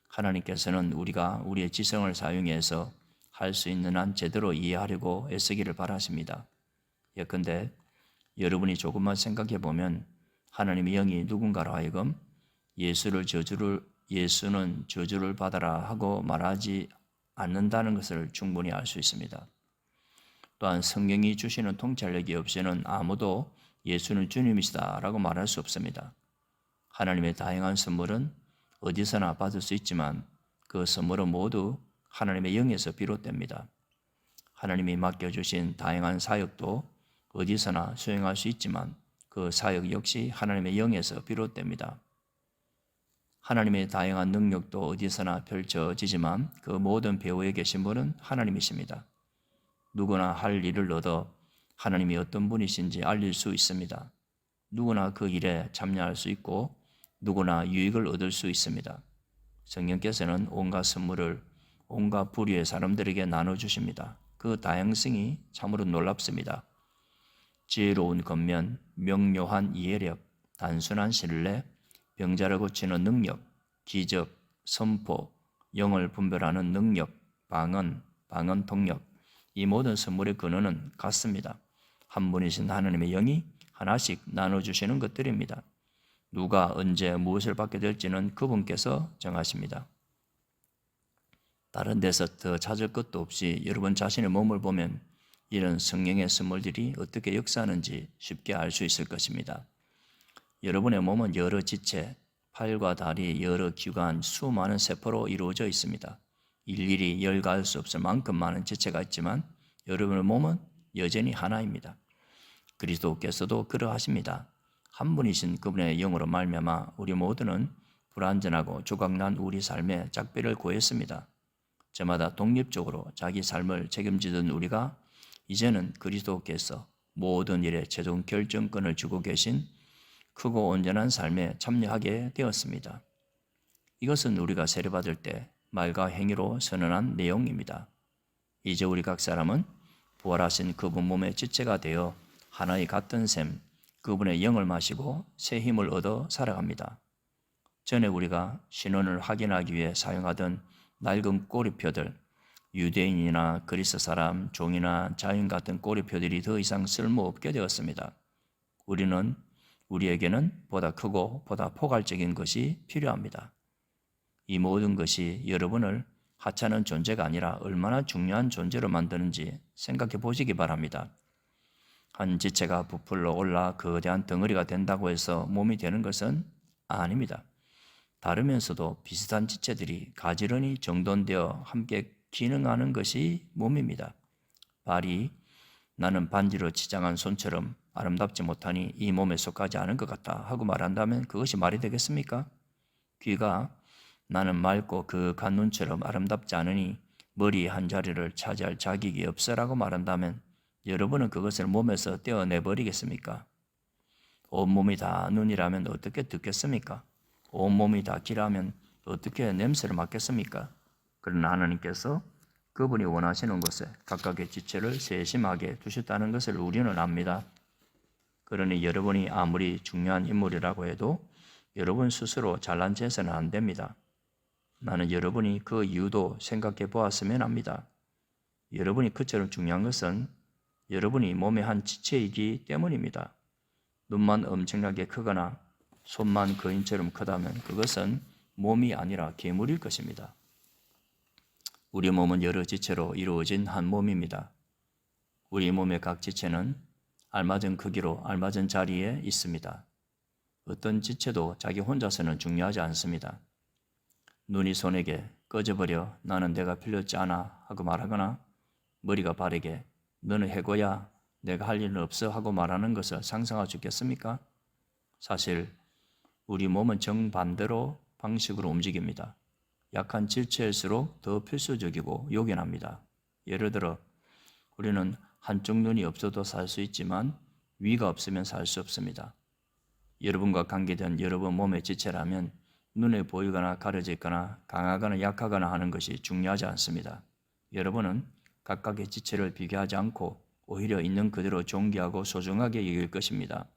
하나님께서는 우리가 우리의 지성을 사용해서 할 수 있는 한 제대로 이해하려고 애쓰기를 바라십니다. 예컨대 여러분이 조금만 생각해 보면 하나님의 영이 누군가로 하여금 예수는 저주를 받아라 하고 말하지 않는다는 것을 충분히 알 수 있습니다. 또한 성경이 주시는 통찰력이 없이는 아무도 예수는 주님이시다라고 말할 수 없습니다. 하나님의 다양한 선물은 어디서나 받을 수 있지만 그 선물은 모두 하나님의 영에서 비롯됩니다. 하나님이 맡겨주신 다양한 사역도 어디서나 수행할 수 있지만 그 사역 역시 하나님의 영에서 비롯됩니다. 하나님의 다양한 능력도 어디서나 펼쳐지지만 그 모든 배우에게 신분은 하나님이십니다. 누구나 할 일을 얻어 하나님이 어떤 분이신지 알릴 수 있습니다. 누구나 그 일에 참여할 수 있고 누구나 유익을 얻을 수 있습니다. 성령께서는 온갖 선물을 온갖 부류의 사람들에게 나눠주십니다. 그 다양성이 참으로 놀랍습니다. 지혜로운 겉면, 명료한 이해력, 단순한 신뢰, 병자를 고치는 능력, 기적, 선포, 영을 분별하는 능력, 방언 통역, 이 모든 선물의 근원은 같습니다. 한 분이신 하나님의 영이 하나씩 나눠주시는 것들입니다. 누가 언제 무엇을 받게 될지는 그분께서 정하십니다. 다른 데서 더 찾을 것도 없이 여러분 자신의 몸을 보면 이런 성령의 선물들이 어떻게 역사하는지 쉽게 알 수 있을 것입니다. 여러분의 몸은 여러 지체, 팔과 다리, 여러 기관, 수많은 세포로 이루어져 있습니다. 일일이 열가할 수 없을 만큼 많은 지체가 있지만 여러분의 몸은 여전히 하나입니다. 그리스도께서도 그러하십니다. 한 분이신 그분의 영으로 말미암아 우리 모두는 불완전하고 조각난 우리 삶에 작별을 구했습니다. 저마다 독립적으로 자기 삶을 책임지던 우리가 이제는 그리스도께서 모든 일에 최종 결정권을 주고 계신 크고 온전한 삶에 참여하게 되었습니다. 이것은 우리가 세례받을 때 말과 행위로 선언한 내용입니다. 이제 우리 각 사람은 부활하신 그분 몸의 지체가 되어 하나의 같은 셈, 그분의 영을 마시고 새 힘을 얻어 살아갑니다. 전에 우리가 신원을 확인하기 위해 사용하던 낡은 꼬리표들, 유대인이나 그리스 사람, 종이나 자연 같은 꼬리표들이 더 이상 쓸모없게 되었습니다. 우리에게는 보다 크고 보다 포괄적인 것이 필요합니다. 이 모든 것이 여러분을 하찮은 존재가 아니라 얼마나 중요한 존재로 만드는지 생각해 보시기 바랍니다. 한 지체가 부풀러 올라 거대한 덩어리가 된다고 해서 몸이 되는 것은 아닙니다. 다르면서도 비슷한 지체들이 가지런히 정돈되어 함께 기능하는 것이 몸입니다. 발이 나는 반지로 치장한 손처럼 아름답지 못하니 이 몸에 속하지 않은 것 같다 하고 말한다면 그것이 말이 되겠습니까? 귀가 나는 맑고 그윽한 눈처럼 아름답지 않으니 머리의 한 자리를 차지할 자격이 없어라고 말한다면 여러분은 그것을 몸에서 떼어내버리겠습니까? 온몸이 다 눈이라면 어떻게 듣겠습니까? 온몸이 다 귀라면 어떻게 냄새를 맡겠습니까? 그러나 하나님께서 그분이 원하시는 곳에 각각의 지체를 세심하게 두셨다는 것을 우리는 압니다. 그러니 여러분이 아무리 중요한 인물이라고 해도 여러분 스스로 잘난 체해서는 안 됩니다. 나는 여러분이 그 이유도 생각해 보았으면 합니다. 여러분이 그처럼 중요한 것은 여러분이 몸의 한 지체이기 때문입니다. 눈만 엄청나게 크거나 손만 거인처럼 크다면 그것은 몸이 아니라 괴물일 것입니다. 우리 몸은 여러 지체로 이루어진 한 몸입니다. 우리 몸의 각 지체는 알맞은 크기로 알맞은 자리에 있습니다. 어떤 지체도 자기 혼자서는 중요하지 않습니다. 눈이 손에게 꺼져버려 나는 내가 필요치 않아 하고 말하거나 머리가 발에게 너는 해고야 내가 할 일은 없어 하고 말하는 것을 상상할 수 있겠습니까? 사실 우리 몸은 정반대로 방식으로 움직입니다. 약한 지체일수록 더 필수적이고 요긴합니다. 예를 들어 우리는 한쪽 눈이 없어도 살 수 있지만 위가 없으면 살 수 없습니다. 여러분과 관계된 여러분 몸의 지체라면 눈에 보이거나 가려져 있거나 강하거나 약하거나 하는 것이 중요하지 않습니다. 여러분은 각각의 지체를 비교하지 않고 오히려 있는 그대로 존귀하고 소중하게 여길 것입니다.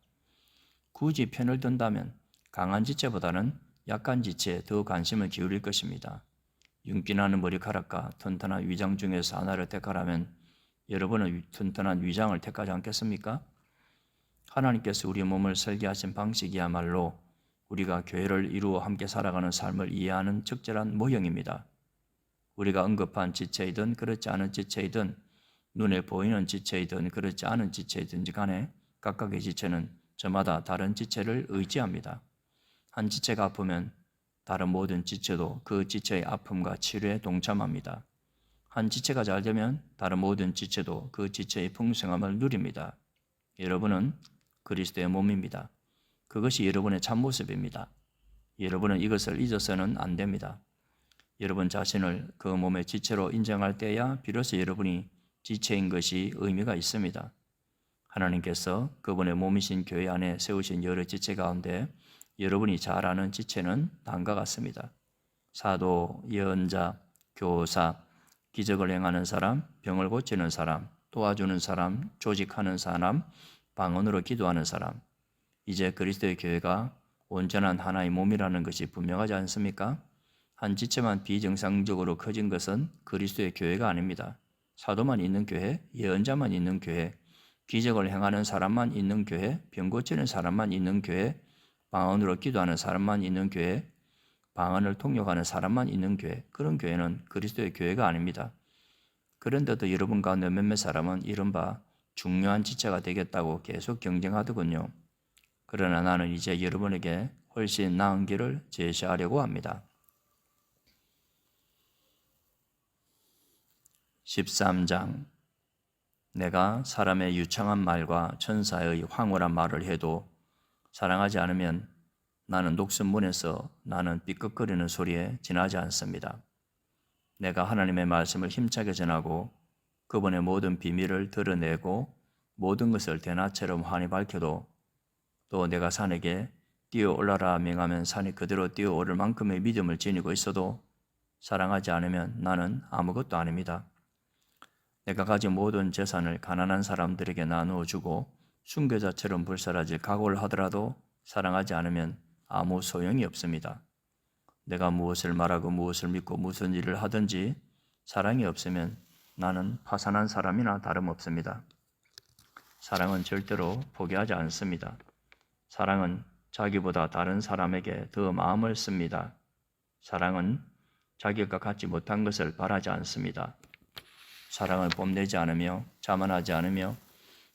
굳이 편을 든다면 강한 지체보다는 약한 지체에 더 관심을 기울일 것입니다. 윤기나는 머리카락과 튼튼한 위장 중에서 하나를 택하라면 여러분은 튼튼한 위장을 택하지 않겠습니까? 하나님께서 우리 몸을 설계하신 방식이야말로 우리가 교회를 이루어 함께 살아가는 삶을 이해하는 적절한 모형입니다. 우리가 언급한 지체이든 그렇지 않은 지체이든 눈에 보이는 지체이든 그렇지 않은 지체이든지 간에 각각의 지체는 저마다 다른 지체를 의지합니다. 한 지체가 아프면 다른 모든 지체도 그 지체의 아픔과 치료에 동참합니다. 한 지체가 잘 되면 다른 모든 지체도 그 지체의 풍성함을 누립니다. 여러분은 그리스도의 몸입니다. 그것이 여러분의 참모습입니다. 여러분은 이것을 잊어서는 안 됩니다. 여러분 자신을 그 몸의 지체로 인정할 때야 비로소 여러분이 지체인 것이 의미가 있습니다. 하나님께서 그분의 몸이신 교회 안에 세우신 여러 지체 가운데 여러분이 잘 아는 지체는 다음과 같습니다. 사도, 예언자, 교사, 기적을 행하는 사람, 병을 고치는 사람, 도와주는 사람, 조직하는 사람, 방언으로 기도하는 사람. 이제 그리스도의 교회가 온전한 하나의 몸이라는 것이 분명하지 않습니까? 한 지체만 비정상적으로 커진 것은 그리스도의 교회가 아닙니다. 사도만 있는 교회, 예언자만 있는 교회, 기적을 행하는 사람만 있는 교회, 병 고치는 사람만 있는 교회, 방언으로 기도하는 사람만 있는 교회, 방언을 통역하는 사람만 있는 교회, 그런 교회는 그리스도의 교회가 아닙니다. 그런데도 여러분 가운데 몇몇 사람은 이른바 중요한 지체가 되겠다고 계속 경쟁하더군요. 그러나 나는 이제 여러분에게 훨씬 나은 길을 제시하려고 합니다. 13장 내가 사람의 유창한 말과 천사의 황홀한 말을 해도 사랑하지 않으면 나는 녹슨문에서 나는 삐걱거리는 소리에 지나지 않습니다. 내가 하나님의 말씀을 힘차게 전하고 그분의 모든 비밀을 드러내고 모든 것을 대낮처럼 환히 밝혀도 또 내가 산에게 뛰어올라라 명하면 산이 그대로 뛰어오를 만큼의 믿음을 지니고 있어도 사랑하지 않으면 나는 아무것도 아닙니다. 내가 가진 모든 재산을 가난한 사람들에게 나누어 주고 순교자처럼 불사라질 각오를 하더라도 사랑하지 않으면 아무 소용이 없습니다. 내가 무엇을 말하고 무엇을 믿고 무슨 일을 하든지 사랑이 없으면 나는 파산한 사람이나 다름없습니다. 사랑은 절대로 포기하지 않습니다. 사랑은 자기보다 다른 사람에게 더 마음을 씁니다. 사랑은 자기가 갖지 못한 것을 바라지 않습니다. 사랑을 뽐내지 않으며 자만하지 않으며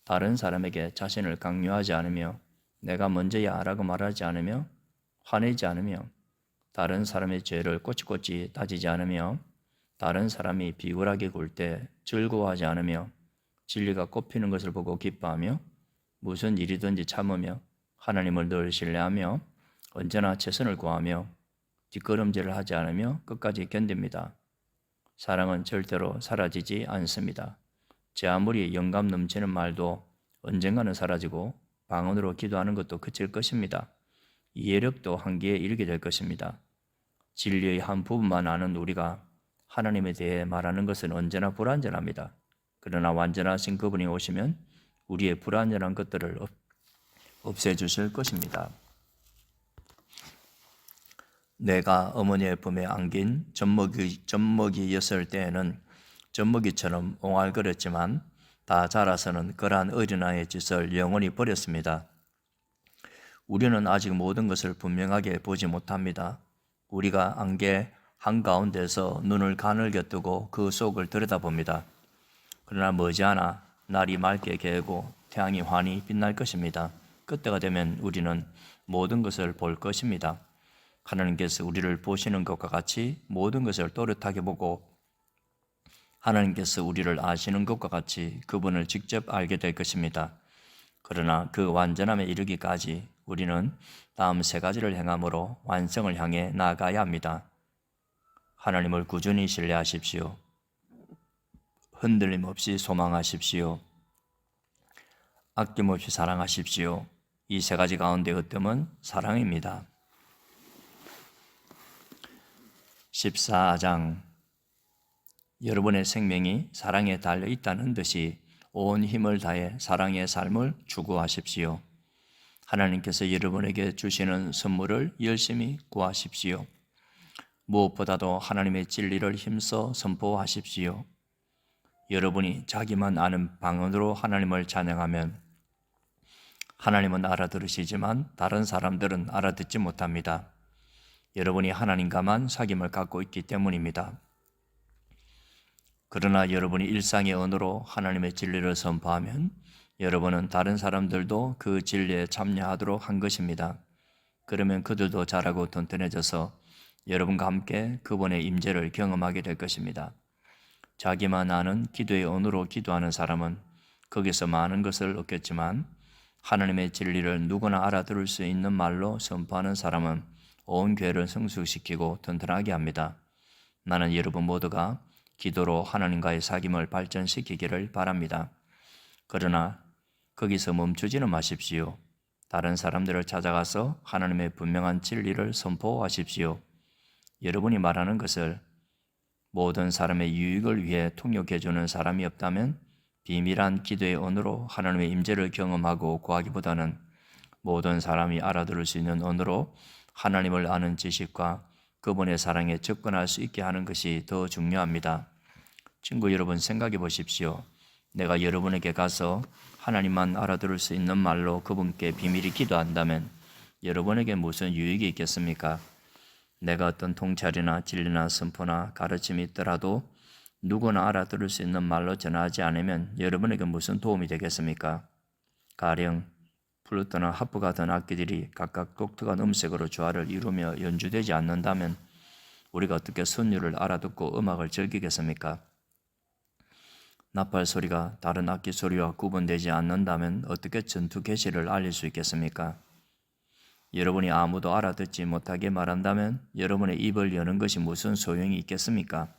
다른 사람에게 자신을 강요하지 않으며 내가 먼저야 라고 말하지 않으며 화내지 않으며 다른 사람의 죄를 꼬치꼬치 따지지 않으며 다른 사람이 비굴하게 굴 때 즐거워하지 않으며 진리가 꼽히는 것을 보고 기뻐하며 무슨 일이든지 참으며 하나님을 늘 신뢰하며 언제나 최선을 구하며 뒷걸음질을 하지 않으며 끝까지 견딥니다. 사랑은 절대로 사라지지 않습니다. 제 아무리 영감 넘치는 말도 언젠가는 사라지고 방언으로 기도하는 것도 그칠 것입니다. 이해력도 한계에 이르게 될 것입니다. 진리의 한 부분만 아는 우리가 하나님에 대해 말하는 것은 언제나 불완전합니다. 그러나 완전하신 그분이 오시면 우리의 불완전한 것들을 없애주실 것입니다. 내가 어머니의 품에 안긴 젖먹이였을 때에는 젖먹이처럼 옹알거렸지만 다 자라서는 그러한 어린아이의 짓을 영원히 버렸습니다. 우리는 아직 모든 것을 분명하게 보지 못합니다. 우리가 안개 한가운데서 눈을 가늘게 뜨고 그 속을 들여다봅니다. 그러나 머지않아 날이 맑게 개고 태양이 환히 빛날 것입니다. 그때가 되면 우리는 모든 것을 볼 것입니다. 하나님께서 우리를 보시는 것과 같이 모든 것을 또렷하게 보고 하나님께서 우리를 아시는 것과 같이 그분을 직접 알게 될 것입니다. 그러나 그 완전함에 이르기까지 우리는 다음 세 가지를 행함으로 완성을 향해 나아가야 합니다. 하나님을 꾸준히 신뢰하십시오. 흔들림 없이 소망하십시오. 아낌없이 사랑하십시오. 이 세 가지 가운데 으뜸은 사랑입니다. 14장 여러분의 생명이 사랑에 달려 있다는 듯이 온 힘을 다해 사랑의 삶을 추구하십시오. 하나님께서 여러분에게 주시는 선물을 열심히 구하십시오. 무엇보다도 하나님의 진리를 힘써 선포하십시오. 여러분이 자기만 아는 방언으로 하나님을 찬양하면 하나님은 알아들으시지만 다른 사람들은 알아듣지 못합니다. 여러분이 하나님과만 사귐을 갖고 있기 때문입니다. 그러나 여러분이 일상의 언어로 하나님의 진리를 선포하면 여러분은 다른 사람들도 그 진리에 참여하도록 한 것입니다. 그러면 그들도 자라고 튼튼해져서 여러분과 함께 그분의 임재를 경험하게 될 것입니다. 자기만 아는 기도의 언어로 기도하는 사람은 거기서 많은 것을 얻겠지만 하나님의 진리를 누구나 알아들을 수 있는 말로 선포하는 사람은 온 교회를 성숙시키고 튼튼하게 합니다. 나는 여러분 모두가 기도로 하나님과의 사귐을 발전시키기를 바랍니다. 그러나 거기서 멈추지는 마십시오. 다른 사람들을 찾아가서 하나님의 분명한 진리를 선포하십시오. 여러분이 말하는 것을 모든 사람의 유익을 위해 통역해주는 사람이 없다면 비밀한 기도의 언어로 하나님의 임재를 경험하고 구하기보다는 모든 사람이 알아들을 수 있는 언어로 하나님을 아는 지식과 그분의 사랑에 접근할 수 있게 하는 것이 더 중요합니다. 친구 여러분 생각해 보십시오. 내가 여러분에게 가서 하나님만 알아들을 수 있는 말로 그분께 비밀히 기도한다면 여러분에게 무슨 유익이 있겠습니까? 내가 어떤 통찰이나 진리나 선포나 가르침이 있더라도 누구나 알아들을 수 있는 말로 전하지 않으면 여러분에게 무슨 도움이 되겠습니까? 가령 플루트나 하프 같은 악기들이 각각 독특한 음색으로 조화를 이루며 연주되지 않는다면 우리가 어떻게 선율을 알아듣고 음악을 즐기겠습니까? 나팔 소리가 다른 악기 소리와 구분되지 않는다면 어떻게 전투 개시를 알릴 수 있겠습니까? 여러분이 아무도 알아듣지 못하게 말한다면 여러분의 입을 여는 것이 무슨 소용이 있겠습니까?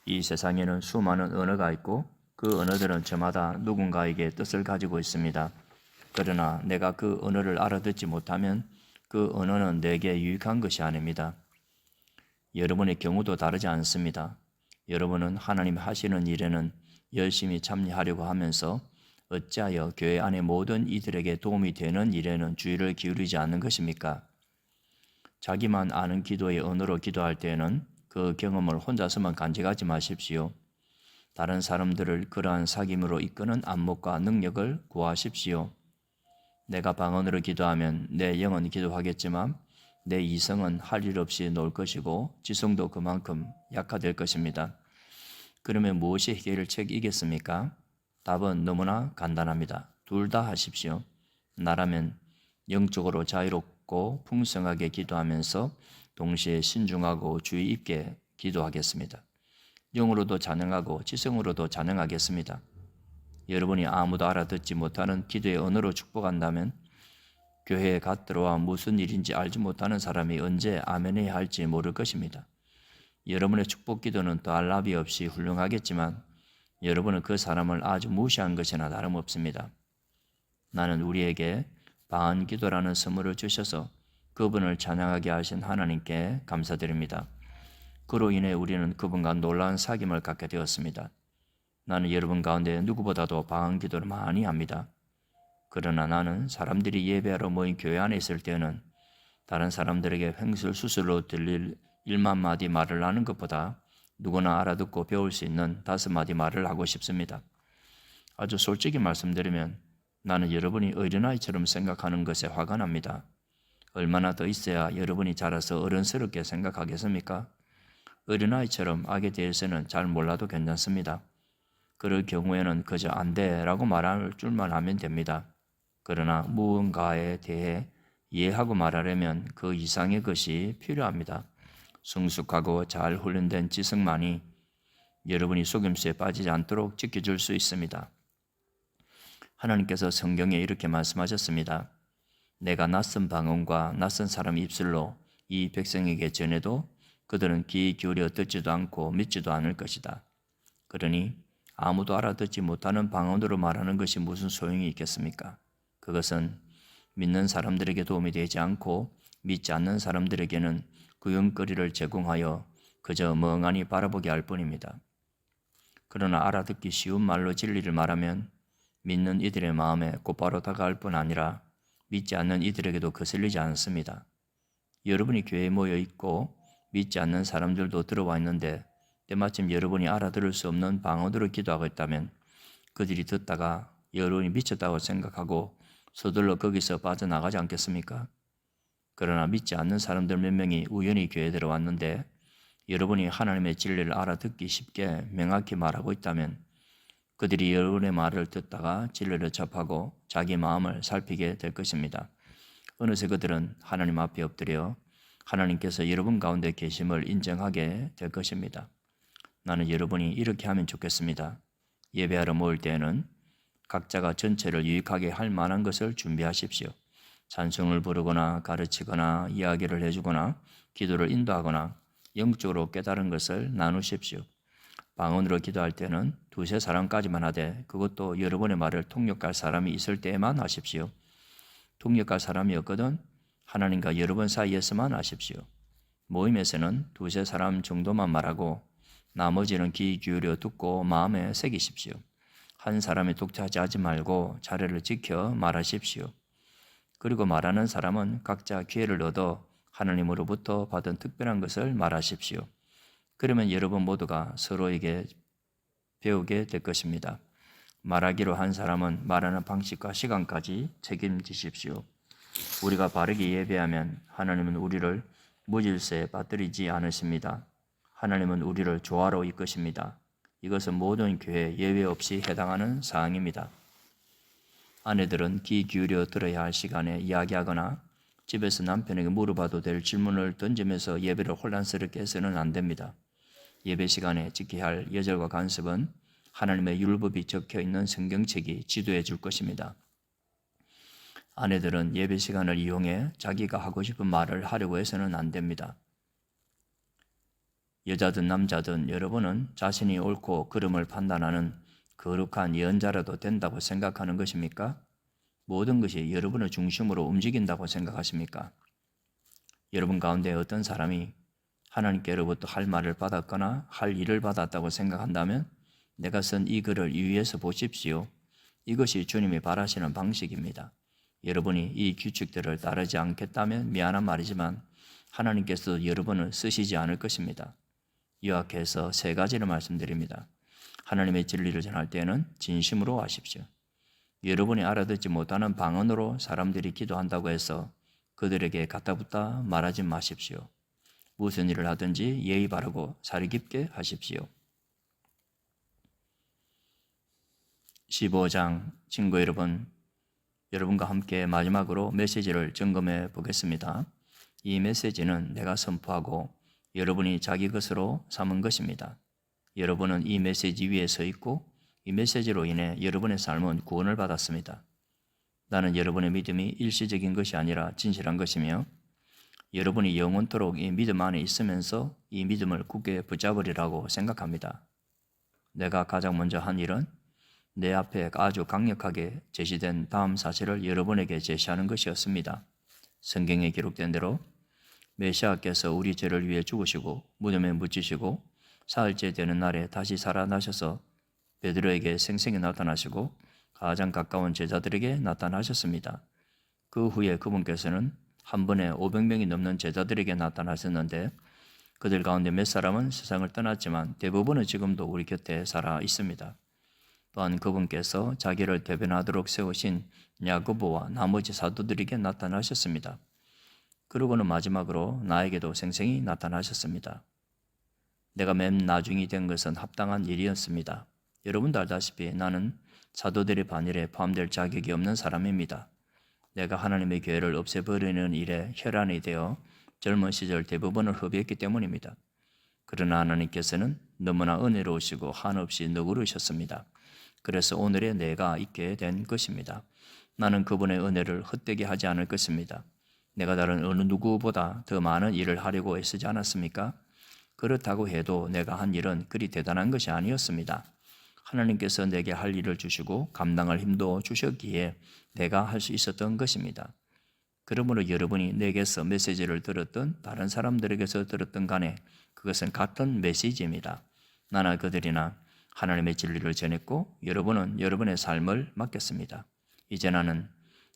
이 세상에는 수많은 언어가 있고 그 언어들은 저마다 누군가에게 뜻을 가지고 있습니다. 그러나 내가 그 언어를 알아듣지 못하면 그 언어는 내게 유익한 것이 아닙니다. 여러분의 경우도 다르지 않습니다. 여러분은 하나님 하시는 일에는 열심히 참여하려고 하면서 어찌하여 교회 안의 모든 이들에게 도움이 되는 일에는 주의를 기울이지 않는 것입니까? 자기만 아는 기도의 언어로 기도할 때에는 그 경험을 혼자서만 간직하지 마십시오. 다른 사람들을 그러한 사귐으로 이끄는 안목과 능력을 구하십시오. 내가 방언으로 기도하면 내 영은 기도하겠지만 내 이성은 할 일 없이 놀 것이고 지성도 그만큼 약화될 것입니다. 그러면 무엇이 해결책이겠습니까? 답은 너무나 간단합니다. 둘 다 하십시오. 나라면 영적으로 자유롭고 풍성하게 기도하면서 동시에 신중하고 주의 있게 기도하겠습니다. 영으로도 찬양하고 지성으로도 찬양하겠습니다. 여러분이 아무도 알아듣지 못하는 기도의 언어로 축복한다면 교회에 갓 들어와 무슨 일인지 알지 못하는 사람이 언제 아멘해야 할지 모를 것입니다. 여러분의 축복 기도는 더할 나위 없이 훌륭하겠지만 여러분은 그 사람을 아주 무시한 것이나 다름없습니다. 나는 우리에게 방언 기도라는 선물을 주셔서 그분을 찬양하게 하신 하나님께 감사드립니다. 그로 인해 우리는 그분과 놀라운 사귐을 갖게 되었습니다. 나는 여러분 가운데 누구보다도 방언 기도를 많이 합니다. 그러나 나는 사람들이 예배하러 모인 교회 안에 있을 때는 다른 사람들에게 횡설수설로 들릴 1만 마디 말을 하는 것보다 누구나 알아듣고 배울 수 있는 5마디 말을 하고 싶습니다. 아주 솔직히 말씀드리면 나는 여러분이 어린아이처럼 생각하는 것에 화가 납니다. 얼마나 더 있어야 여러분이 자라서 어른스럽게 생각하겠습니까? 어린아이처럼 악에 대해서는 잘 몰라도 괜찮습니다. 그럴 경우에는 그저 안 돼라고 말할 줄만 하면 됩니다. 그러나 무언가에 대해 이해하고 말하려면 그 이상의 것이 필요합니다. 성숙하고 잘 훈련된 지성만이 여러분이 속임수에 빠지지 않도록 지켜줄 수 있습니다. 하나님께서 성경에 이렇게 말씀하셨습니다. 내가 낯선 방언과 낯선 사람 입술로 이 백성에게 전해도 그들은 귀 기울여 듣지도 않고 믿지도 않을 것이다. 그러니 아무도 알아듣지 못하는 방언으로 말하는 것이 무슨 소용이 있겠습니까? 그것은 믿는 사람들에게 도움이 되지 않고 믿지 않는 사람들에게는 구경거리를 제공하여 그저 멍하니 바라보게 할 뿐입니다. 그러나 알아듣기 쉬운 말로 진리를 말하면 믿는 이들의 마음에 곧바로 다가갈 뿐 아니라 믿지 않는 이들에게도 거슬리지 않습니다. 여러분이 교회에 모여 있고 믿지 않는 사람들도 들어와 있는데 때마침 여러분이 알아들을 수 없는 방언으로 기도하고 있다면 그들이 듣다가 여러분이 미쳤다고 생각하고 서둘러 거기서 빠져나가지 않겠습니까? 그러나 믿지 않는 사람들 몇 명이 우연히 교회에 들어왔는데 여러분이 하나님의 진리를 알아듣기 쉽게 명확히 말하고 있다면 그들이 여러분의 말을 듣다가 진리를 접하고 자기 마음을 살피게 될 것입니다. 어느새 그들은 하나님 앞에 엎드려 하나님께서 여러분 가운데 계심을 인정하게 될 것입니다. 나는 여러분이 이렇게 하면 좋겠습니다. 예배하러 모일 때에는 각자가 전체를 유익하게 할 만한 것을 준비하십시오. 찬송을 부르거나 가르치거나 이야기를 해주거나 기도를 인도하거나 영적으로 깨달은 것을 나누십시오. 방언으로 기도할 때는 2-3사람까지만 하되 그것도 여러분의 말을 통역할 사람이 있을 때에만 하십시오. 통역할 사람이 없거든 하나님과 여러분 사이에서만 하십시오. 모임에서는 2-3사람 정도만 말하고 나머지는 귀 기울여 듣고 마음에 새기십시오. 한 사람이 독차지하지 말고 자리를 지켜 말하십시오. 그리고 말하는 사람은 각자 기회를 얻어 하나님으로부터 받은 특별한 것을 말하십시오. 그러면 여러분 모두가 서로에게 배우게 될 것입니다. 말하기로 한 사람은 말하는 방식과 시간까지 책임지십시오. 우리가 바르게 예배하면 하나님은 우리를 무질서에 빠뜨리지 않으십니다. 하나님은 우리를 조화로 이끄십니다. 이것은 모든 교회 예외 없이 해당하는 사항입니다. 아내들은 귀 기울여 들어야 할 시간에 이야기하거나 집에서 남편에게 물어봐도 될 질문을 던지면서 예배를 혼란스럽게 해서는 안 됩니다. 예배 시간에 지켜야 할 예절과 관습은 하나님의 율법이 적혀 있는 성경책이 지도해 줄 것입니다. 아내들은 예배 시간을 이용해 자기가 하고 싶은 말을 하려고 해서는 안 됩니다. 여자든 남자든 여러분은 자신이 옳고 그름을 판단하는 거룩한 예언자라도 된다고 생각하는 것입니까? 모든 것이 여러분의 중심으로 움직인다고 생각하십니까? 여러분 가운데 어떤 사람이 하나님께로부터 할 말을 받았거나 할 일을 받았다고 생각한다면 내가 쓴 이 글을 유의해서 보십시오. 이것이 주님이 바라시는 방식입니다. 여러분이 이 규칙들을 따르지 않겠다면 미안한 말이지만 하나님께서도 여러분을 쓰시지 않을 것입니다. 요약해서 세 가지를 말씀드립니다. 하나님의 진리를 전할 때에는 진심으로 하십시오. 여러분이 알아듣지 못하는 방언으로 사람들이 기도한다고 해서 그들에게 갖다붙다 말하지 마십시오. 무슨 일을 하든지 예의 바르고 사리 깊게 하십시오. 15장 친구 여러분, 여러분과 함께 마지막으로 메시지를 점검해 보겠습니다. 이 메시지는 내가 선포하고 여러분이 자기 것으로 삼은 것입니다. 여러분은 이 메시지 위에 서 있고 이 메시지로 인해 여러분의 삶은 구원을 받았습니다. 나는 여러분의 믿음이 일시적인 것이 아니라 진실한 것이며 여러분이 영원토록 이 믿음 안에 있으면서 이 믿음을 굳게 붙잡으리라고 생각합니다. 내가 가장 먼저 한 일은 내 앞에 아주 강력하게 제시된 다음 사실을 여러분에게 제시하는 것이었습니다. 성경에 기록된 대로 메시아께서 우리 죄를 위해 죽으시고 무덤에 묻히시고 사흘째 되는 날에 다시 살아나셔서 베드로에게 생생히 나타나시고 가장 가까운 제자들에게 나타나셨습니다. 그 후에 그분께서는 한 번에 500명이 넘는 제자들에게 나타나셨는데 그들 가운데 몇 사람은 세상을 떠났지만 대부분은 지금도 우리 곁에 살아 있습니다. 또한 그분께서 자기를 대변하도록 세우신 야고보와 나머지 사도들에게 나타나셨습니다. 그러고는 마지막으로 나에게도 생생히 나타나셨습니다. 내가 맨 나중이 된 것은 합당한 일이었습니다. 여러분도 알다시피 나는 사도들의 반열에 포함될 자격이 없는 사람입니다. 내가 하나님의 교회를 없애버리는 일에 혈안이 되어 젊은 시절 대부분을 허비했기 때문입니다. 그러나 하나님께서는 너무나 은혜로우시고 한없이 너그르셨습니다. 그래서 오늘의 내가 있게 된 것입니다. 나는 그분의 은혜를 헛되게 하지 않을 것입니다. 내가 다른 어느 누구보다 더 많은 일을 하려고 애쓰지 않았습니까? 그렇다고 해도 내가 한 일은 그리 대단한 것이 아니었습니다. 하나님께서 내게 할 일을 주시고 감당할 힘도 주셨기에 내가 할 수 있었던 것입니다. 그러므로 여러분이 내게서 메시지를 들었던 다른 사람들에게서 들었던 간에 그것은 같은 메시지입니다. 나나 그들이나 하나님의 진리를 전했고 여러분은 여러분의 삶을 맡겼습니다. 이제 나는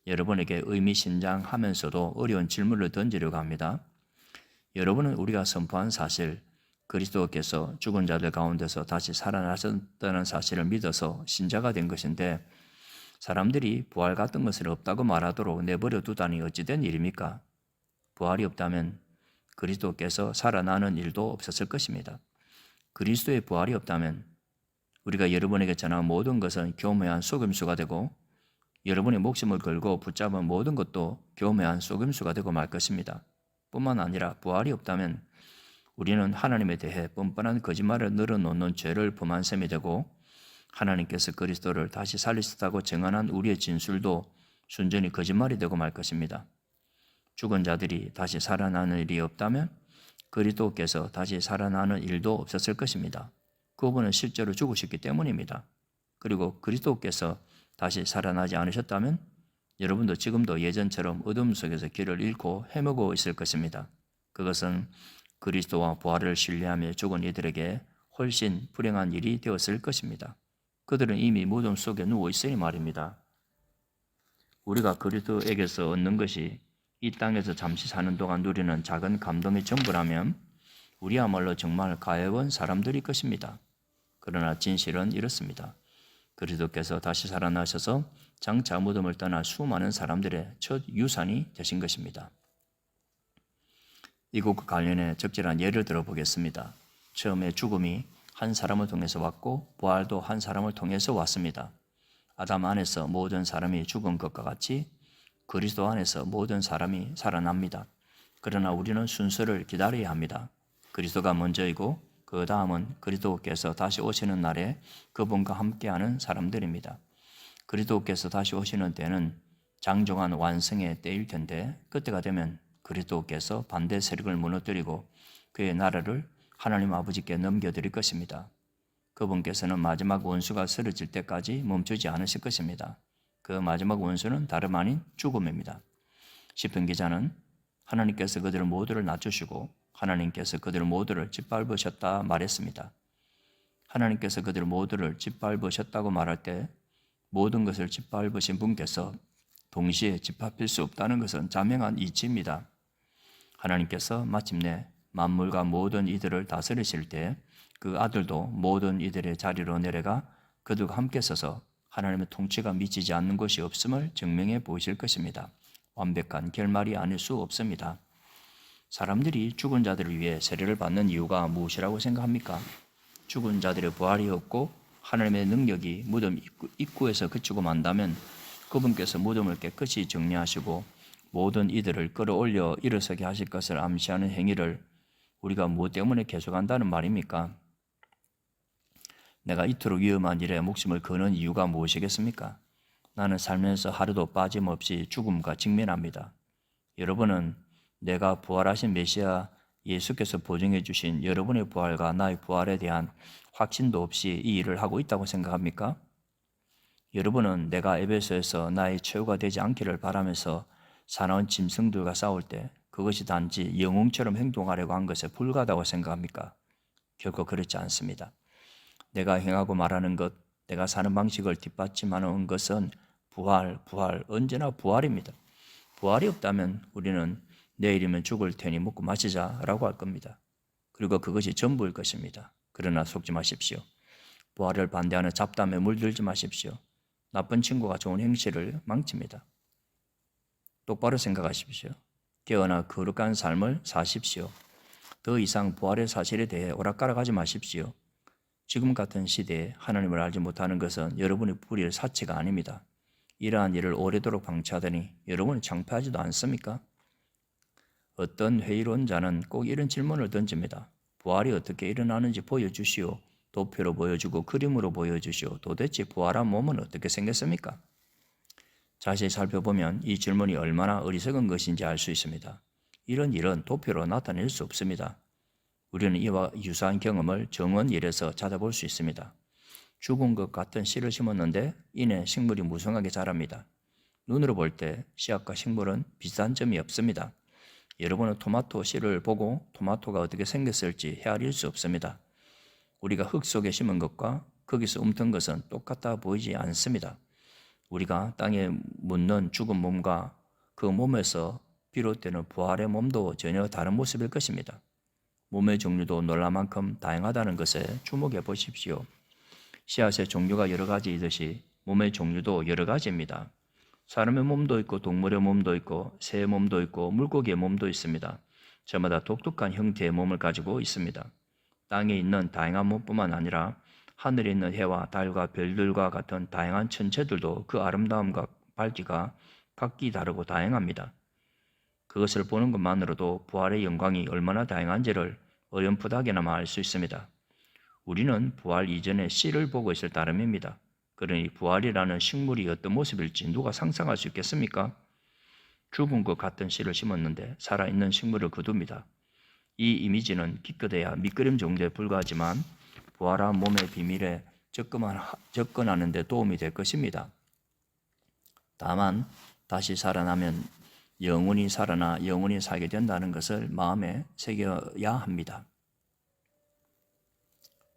여러분에게 의미심장하면서도 어려운 질문을 던지려고 합니다. 여러분은 우리가 선포한 사실, 그리스도께서 죽은 자들 가운데서 다시 살아나셨다는 사실을 믿어서 신자가 된 것인데 사람들이 부활 같은 것은 없다고 말하도록 내버려 두다니 어찌된 일입니까? 부활이 없다면 그리스도께서 살아나는 일도 없었을 것입니다. 그리스도의 부활이 없다면 우리가 여러분에게 전한 모든 것은 교묘한 속임수가 되고 여러분의 목숨을 걸고 붙잡은 모든 것도 교묘한 속임수가 되고 말 것입니다. 뿐만 아니라 부활이 없다면 우리는 하나님에 대해 뻔뻔한 거짓말을 늘어놓는 죄를 범한 셈이 되고 하나님께서 그리스도를 다시 살리셨다고 증언한 우리의 진술도 순전히 거짓말이 되고 말 것입니다. 죽은 자들이 다시 살아나는 일이 없다면 그리스도께서 다시 살아나는 일도 없었을 것입니다. 그분은 실제로 죽으셨기 때문입니다. 그리고 그리스도께서 다시 살아나지 않으셨다면 여러분도 지금도 예전처럼 어둠 속에서 길을 잃고 헤매고 있을 것입니다. 그것은 그리스도와 부활을 신뢰하며 죽은 이들에게 훨씬 불행한 일이 되었을 것입니다. 그들은 이미 무덤 속에 누워 있으니 말입니다. 우리가 그리스도에게서 얻는 것이 이 땅에서 잠시 사는 동안 누리는 작은 감동의 전부라면 우리야말로 정말 가여운 사람들일 것입니다. 그러나 진실은 이렇습니다. 그리스도께서 다시 살아나셔서 장차 무덤을 떠나 수많은 사람들의 첫 유산이 되신 것입니다. 이것과 관련해 적절한 예를 들어보겠습니다. 처음에 죽음이 한 사람을 통해서 왔고 부활도 한 사람을 통해서 왔습니다. 아담 안에서 모든 사람이 죽은 것과 같이 그리스도 안에서 모든 사람이 살아납니다. 그러나 우리는 순서를 기다려야 합니다. 그리스도가 먼저이고 그 다음은 그리스도께서 다시 오시는 날에 그분과 함께하는 사람들입니다. 그리스도께서 다시 오시는 때는 장정한 완성의 때일 텐데 그때가 되면 그리스도께서 반대 세력을 무너뜨리고 그의 나라를 하나님 아버지께 넘겨드릴 것입니다. 그분께서는 마지막 원수가 쓰러질 때까지 멈추지 않으실 것입니다. 그 마지막 원수는 다름 아닌 죽음입니다. 시편 기자는 하나님께서 그들을 모두를 낮추시고 하나님께서 그들을 모두를 짓밟으셨다 말했습니다. 하나님께서 그들을 모두를 짓밟으셨다고 말할 때 모든 것을 짓밟으신 분께서 동시에 짓밟힐 수 없다는 것은 자명한 이치입니다. 하나님께서 마침내 만물과 모든 이들을 다스리실 때 그 아들도 모든 이들의 자리로 내려가 그들과 함께 서서 하나님의 통치가 미치지 않는 것이 없음을 증명해 보이실 것입니다. 완벽한 결말이 아닐 수 없습니다. 사람들이 죽은 자들을 위해 세례를 받는 이유가 무엇이라고 생각합니까? 죽은 자들의 부활이 없고 하나님의 능력이 무덤 입구에서 그치고 만다면 그분께서 무덤을 깨끗이 정리하시고 모든 이들을 끌어올려 일어서게 하실 것을 암시하는 행위를 우리가 무엇 때문에 계속한다는 말입니까? 내가 이토록 위험한 일에 목숨을 거는 이유가 무엇이겠습니까? 나는 살면서 하루도 빠짐없이 죽음과 직면합니다. 여러분은 내가 부활하신 메시아 예수께서 보증해 주신 여러분의 부활과 나의 부활에 대한 확신도 없이 이 일을 하고 있다고 생각합니까? 여러분은 내가 에베소에서 나의 최후가 되지 않기를 바라면서 사나운 짐승들과 싸울 때 그것이 단지 영웅처럼 행동하려고 한 것에 불과하다고 생각합니까? 결코 그렇지 않습니다. 내가 행하고 말하는 것, 내가 사는 방식을 뒷받침하는 것은 부활, 언제나 부활입니다. 부활이 없다면 우리는 내일이면 죽을 테니 먹고 마시자라고 할 겁니다. 그리고 그것이 전부일 것입니다. 그러나 속지 마십시오. 부활을 반대하는 잡담에 물들지 마십시오. 나쁜 친구가 좋은 행실을 망칩니다. 똑바로 생각하십시오. 깨어나 거룩한 삶을 사십시오. 더 이상 부활의 사실에 대해 오락가락하지 마십시오. 지금 같은 시대에 하나님을 알지 못하는 것은 여러분의 불의의 사치가 아닙니다. 이러한 일을 오래도록 방치하더니 여러분은 창피하지도 않습니까? 어떤 회의론자는 꼭 이런 질문을 던집니다. 부활이 어떻게 일어나는지 보여주시오. 도표로 보여주고 그림으로 보여주시오. 도대체 부활한 몸은 어떻게 생겼습니까? 자세히 살펴보면 이 질문이 얼마나 어리석은 것인지 알 수 있습니다. 이런 일은 도표로 나타낼 수 없습니다. 우리는 이와 유사한 경험을 정원일에서 찾아볼 수 있습니다. 죽은 것 같은 씨를 심었는데 이내 식물이 무성하게 자랍니다. 눈으로 볼 때 씨앗과 식물은 비슷한 점이 없습니다. 여러분은 토마토 씨를 보고 토마토가 어떻게 생겼을지 헤아릴 수 없습니다. 우리가 흙 속에 심은 것과 거기서 움튼 것은 똑같아 보이지 않습니다. 우리가 땅에 묻는 죽은 몸과 그 몸에서 비롯되는 부활의 몸도 전혀 다른 모습일 것입니다. 몸의 종류도 놀랄 만큼 다양하다는 것에 주목해 보십시오. 씨앗의 종류가 여러 가지이듯이 몸의 종류도 여러 가지입니다. 사람의 몸도 있고 동물의 몸도 있고 새의 몸도 있고 물고기의 몸도 있습니다. 저마다 독특한 형태의 몸을 가지고 있습니다. 땅에 있는 다양한 몸뿐만 아니라 하늘에 있는 해와 달과 별들과 같은 다양한 천체들도 그 아름다움과 밝기가 각기 다르고 다양합니다. 그것을 보는 것만으로도 부활의 영광이 얼마나 다양한지를 어렴풋하게나마 알 수 있습니다. 우리는 부활 이전에 씨를 보고 있을 따름입니다. 그러니 부활이라는 식물이 어떤 모습일지 누가 상상할 수 있겠습니까? 죽은 것 같은 씨를 심었는데 살아있는 식물을 거둡니다. 이 이미지는 기껏해야 밑그림 정도에 불과하지만 부활한 몸의 비밀에 접근하는 데 도움이 될 것입니다. 다만 다시 살아나면 영원히 살아나 영원히 살게 된다는 것을 마음에 새겨야 합니다.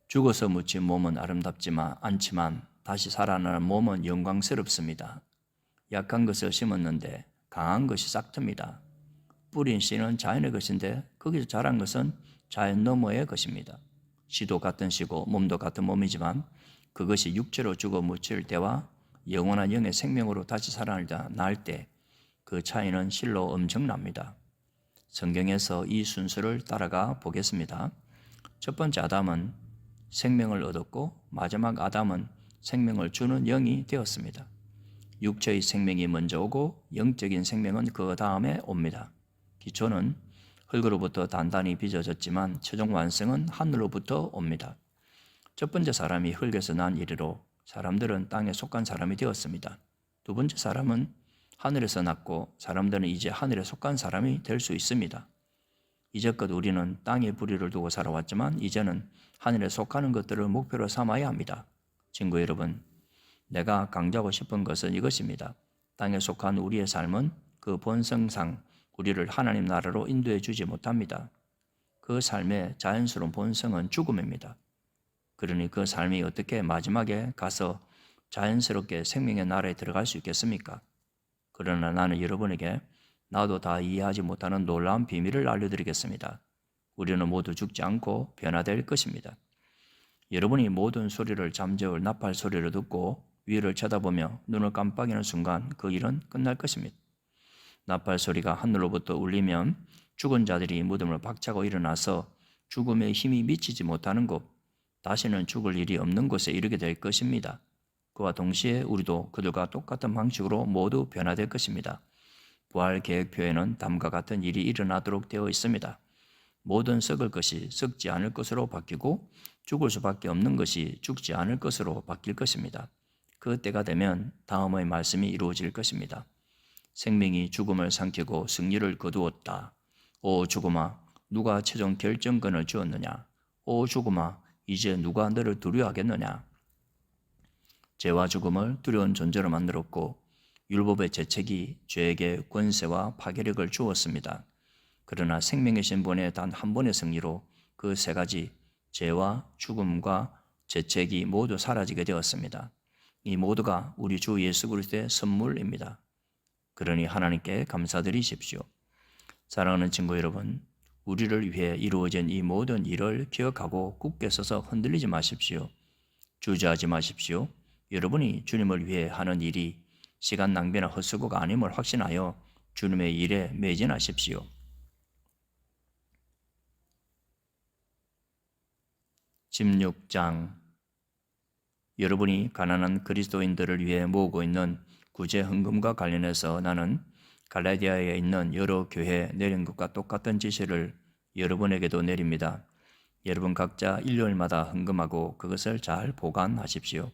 죽어서 묻힌 몸은 아름답지만 않지만 다시 살아나는 몸은 영광스럽습니다. 약한 것을 심었는데 강한 것이 싹틉니다. 뿌린 씨는 자연의 것인데 거기서 자란 것은 자연 너머의 것입니다. 씨도 같은 씨고 몸도 같은 몸이지만 그것이 육체로 죽어 묻힐 때와 영원한 영의 생명으로 다시 살아날 때 그 차이는 실로 엄청납니다. 성경에서 이 순서를 따라가 보겠습니다. 첫 번째 아담은 생명을 얻었고 마지막 아담은 생명을 주는 영이 되었습니다. 육체의 생명이 먼저 오고 영적인 생명은 그 다음에 옵니다. 기초는 흙으로부터 단단히 빚어졌지만 최종 완성은 하늘로부터 옵니다. 첫 번째 사람이 흙에서 난 이래로 사람들은 땅에 속한 사람이 되었습니다. 두 번째 사람은 하늘에서 났고 사람들은 이제 하늘에 속한 사람이 될 수 있습니다. 이제껏 우리는 땅의 부리를 두고 살아왔지만 이제는 하늘에 속하는 것들을 목표로 삼아야 합니다. 친구 여러분, 내가 강조하고 싶은 것은 이것입니다. 땅에 속한 우리의 삶은 그 본성상 우리를 하나님 나라로 인도해 주지 못합니다. 그 삶의 자연스러운 본성은 죽음입니다. 그러니 그 삶이 어떻게 마지막에 가서 자연스럽게 생명의 나라에 들어갈 수 있겠습니까? 그러나 나는 여러분에게 나도 다 이해하지 못하는 놀라운 비밀을 알려드리겠습니다. 우리는 모두 죽지 않고 변화될 것입니다. 여러분이 모든 소리를 잠재울 나팔 소리를 듣고 위를 쳐다보며 눈을 깜빡이는 순간 그 일은 끝날 것입니다. 나팔 소리가 하늘로부터 울리면 죽은 자들이 무덤을 박차고 일어나서 죽음의 힘이 미치지 못하는 곳, 다시는 죽을 일이 없는 곳에 이르게 될 것입니다. 그와 동시에 우리도 그들과 똑같은 방식으로 모두 변화될 것입니다. 부활 계획표에는 다음과 같은 일이 일어나도록 되어 있습니다. 모든 썩을 것이 썩지 않을 것으로 바뀌고 죽을 수밖에 없는 것이 죽지 않을 것으로 바뀔 것입니다. 그 때가 되면 다음의 말씀이 이루어질 것입니다. 생명이 죽음을 삼키고 승리를 거두었다. 오 죽음아, 누가 최종 결정권을 주었느냐? 오 죽음아, 이제 누가 너를 두려워하겠느냐? 죄와 죽음을 두려운 존재로 만들었고 율법의 죄책이 죄에게 권세와 파괴력을 주었습니다. 그러나 생명의 신분의 단 한 번의 승리로 그 세 가지 죄와 죽음과 죄책이 모두 사라지게 되었습니다. 이 모두가 우리 주 예수 그리스도의 선물입니다. 그러니 하나님께 감사드리십시오. 사랑하는 친구 여러분, 우리를 위해 이루어진 이 모든 일을 기억하고 굳게 서서 흔들리지 마십시오. 주저하지 마십시오. 여러분이 주님을 위해 하는 일이 시간 낭비나 헛수고가 아님을 확신하여 주님의 일에 매진하십시오. 16장 여러분이 가난한 그리스도인들을 위해 모으고 있는 구제 헌금과 관련해서 나는 갈라디아에 있는 여러 교회에 내린 것과 똑같은 지시를 여러분에게도 내립니다. 여러분 각자 일요일마다 헌금하고 그것을 잘 보관하십시오.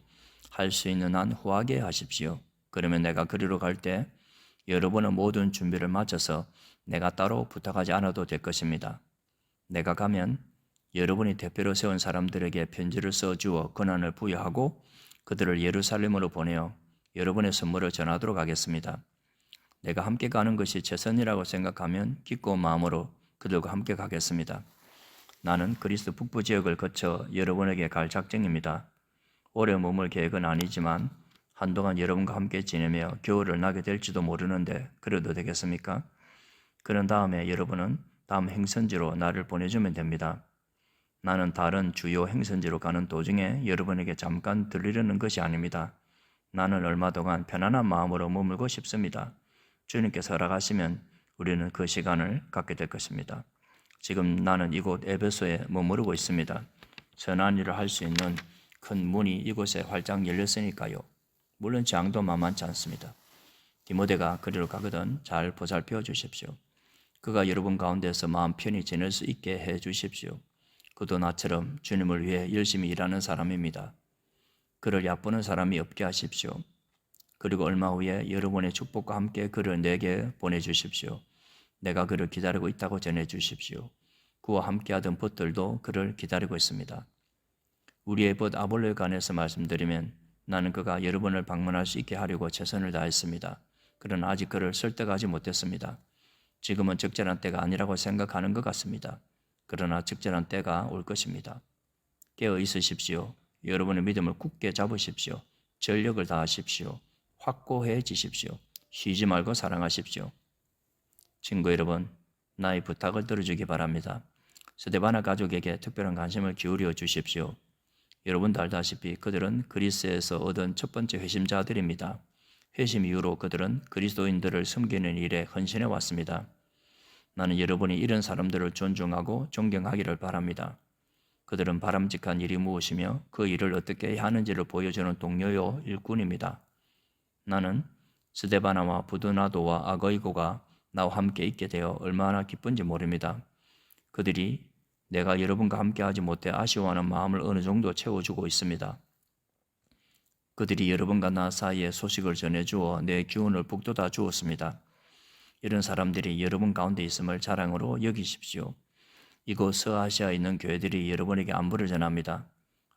할 수 있는 한 후하게 하십시오. 그러면 내가 그리로 갈 때 여러분은 모든 준비를 마쳐서 내가 따로 부탁하지 않아도 될 것입니다. 내가 가면 여러분이 대표로 세운 사람들에게 편지를 써주어 권한을 부여하고 그들을 예루살렘으로 보내어 여러분의 선물을 전하도록 하겠습니다. 내가 함께 가는 것이 최선이라고 생각하면 기꺼운 마음으로 그들과 함께 가겠습니다. 나는 그리스도 북부 지역을 거쳐 여러분에게 갈 작정입니다. 오래 머물 계획은 아니지만 한동안 여러분과 함께 지내며 겨울을 나게 될지도 모르는데 그래도 되겠습니까? 그런 다음에 여러분은 다음 행선지로 나를 보내주면 됩니다. 나는 다른 주요 행선지로 가는 도중에 여러분에게 잠깐 들리려는 것이 아닙니다. 나는 얼마 동안 편안한 마음으로 머물고 싶습니다. 주님께서 허락하시면 우리는 그 시간을 갖게 될 것입니다. 지금 나는 이곳 에베소에 머무르고 있습니다. 선한 일을 할 수 있는 큰 문이 이곳에 활짝 열렸으니까요. 물론 장도 만만치 않습니다. 디모데가 그리로 가거든 잘 보살펴 주십시오. 그가 여러분 가운데서 마음 편히 지낼 수 있게 해 주십시오. 그도 나처럼 주님을 위해 열심히 일하는 사람입니다. 그를 얕보는 사람이 없게 하십시오. 그리고 얼마 후에 여러분의 축복과 함께 그를 내게 보내주십시오. 내가 그를 기다리고 있다고 전해주십시오. 그와 함께하던 벗들도 그를 기다리고 있습니다. 우리의 벗 아볼로에 관해서 말씀드리면 나는 그가 여러분을 방문할 수 있게 하려고 최선을 다했습니다. 그러나 아직 그를 설득하지 못했습니다. 지금은 적절한 때가 아니라고 생각하는 것 같습니다. 그러나 적절한 때가 올 것입니다. 깨어 있으십시오. 여러분의 믿음을 굳게 잡으십시오. 전력을 다하십시오. 확고해지십시오. 쉬지 말고 사랑하십시오. 친구 여러분, 나의 부탁을 들어주기 바랍니다. 스데바나 가족에게 특별한 관심을 기울여 주십시오. 여러분도 알다시피 그들은 그리스에서 얻은 첫 번째 회심자들입니다. 회심 이후로 그들은 그리스도인들을 섬기는 일에 헌신해 왔습니다. 나는 여러분이 이런 사람들을 존중하고 존경하기를 바랍니다. 그들은 바람직한 일이 무엇이며 그 일을 어떻게 해야 하는지를 보여주는 동료요 일꾼입니다. 나는 스데바나와 부드나도와 아거이고가 나와 함께 있게 되어 얼마나 기쁜지 모릅니다. 그들이 내가 여러분과 함께하지 못해 아쉬워하는 마음을 어느 정도 채워주고 있습니다. 그들이 여러분과 나 사이에 소식을 전해주어 내 기운을 북돋아 주었습니다. 이런 사람들이 여러분 가운데 있음을 자랑으로 여기십시오. 이곳 서아시아에 있는 교회들이 여러분에게 안부를 전합니다.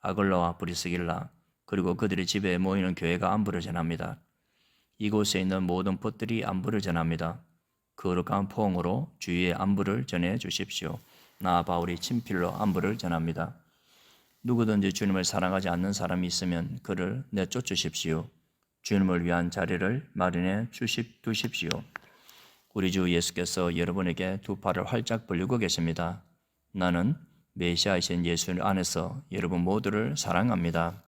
아글라와 브리스길라 그리고 그들의 집에 모이는 교회가 안부를 전합니다. 이곳에 있는 모든 벗들이 안부를 전합니다. 거룩한 포옹으로 주위의 안부를 전해 주십시오. 나 바울이 친필로 안부를 전합니다. 누구든지 주님을 사랑하지 않는 사람이 있으면 그를 내쫓으십시오. 주님을 위한 자리를 마련해 두십시오. 우리 주 예수께서 여러분에게 두 팔을 활짝 벌리고 계십니다. 나는 메시아이신 예수 안에서 여러분 모두를 사랑합니다.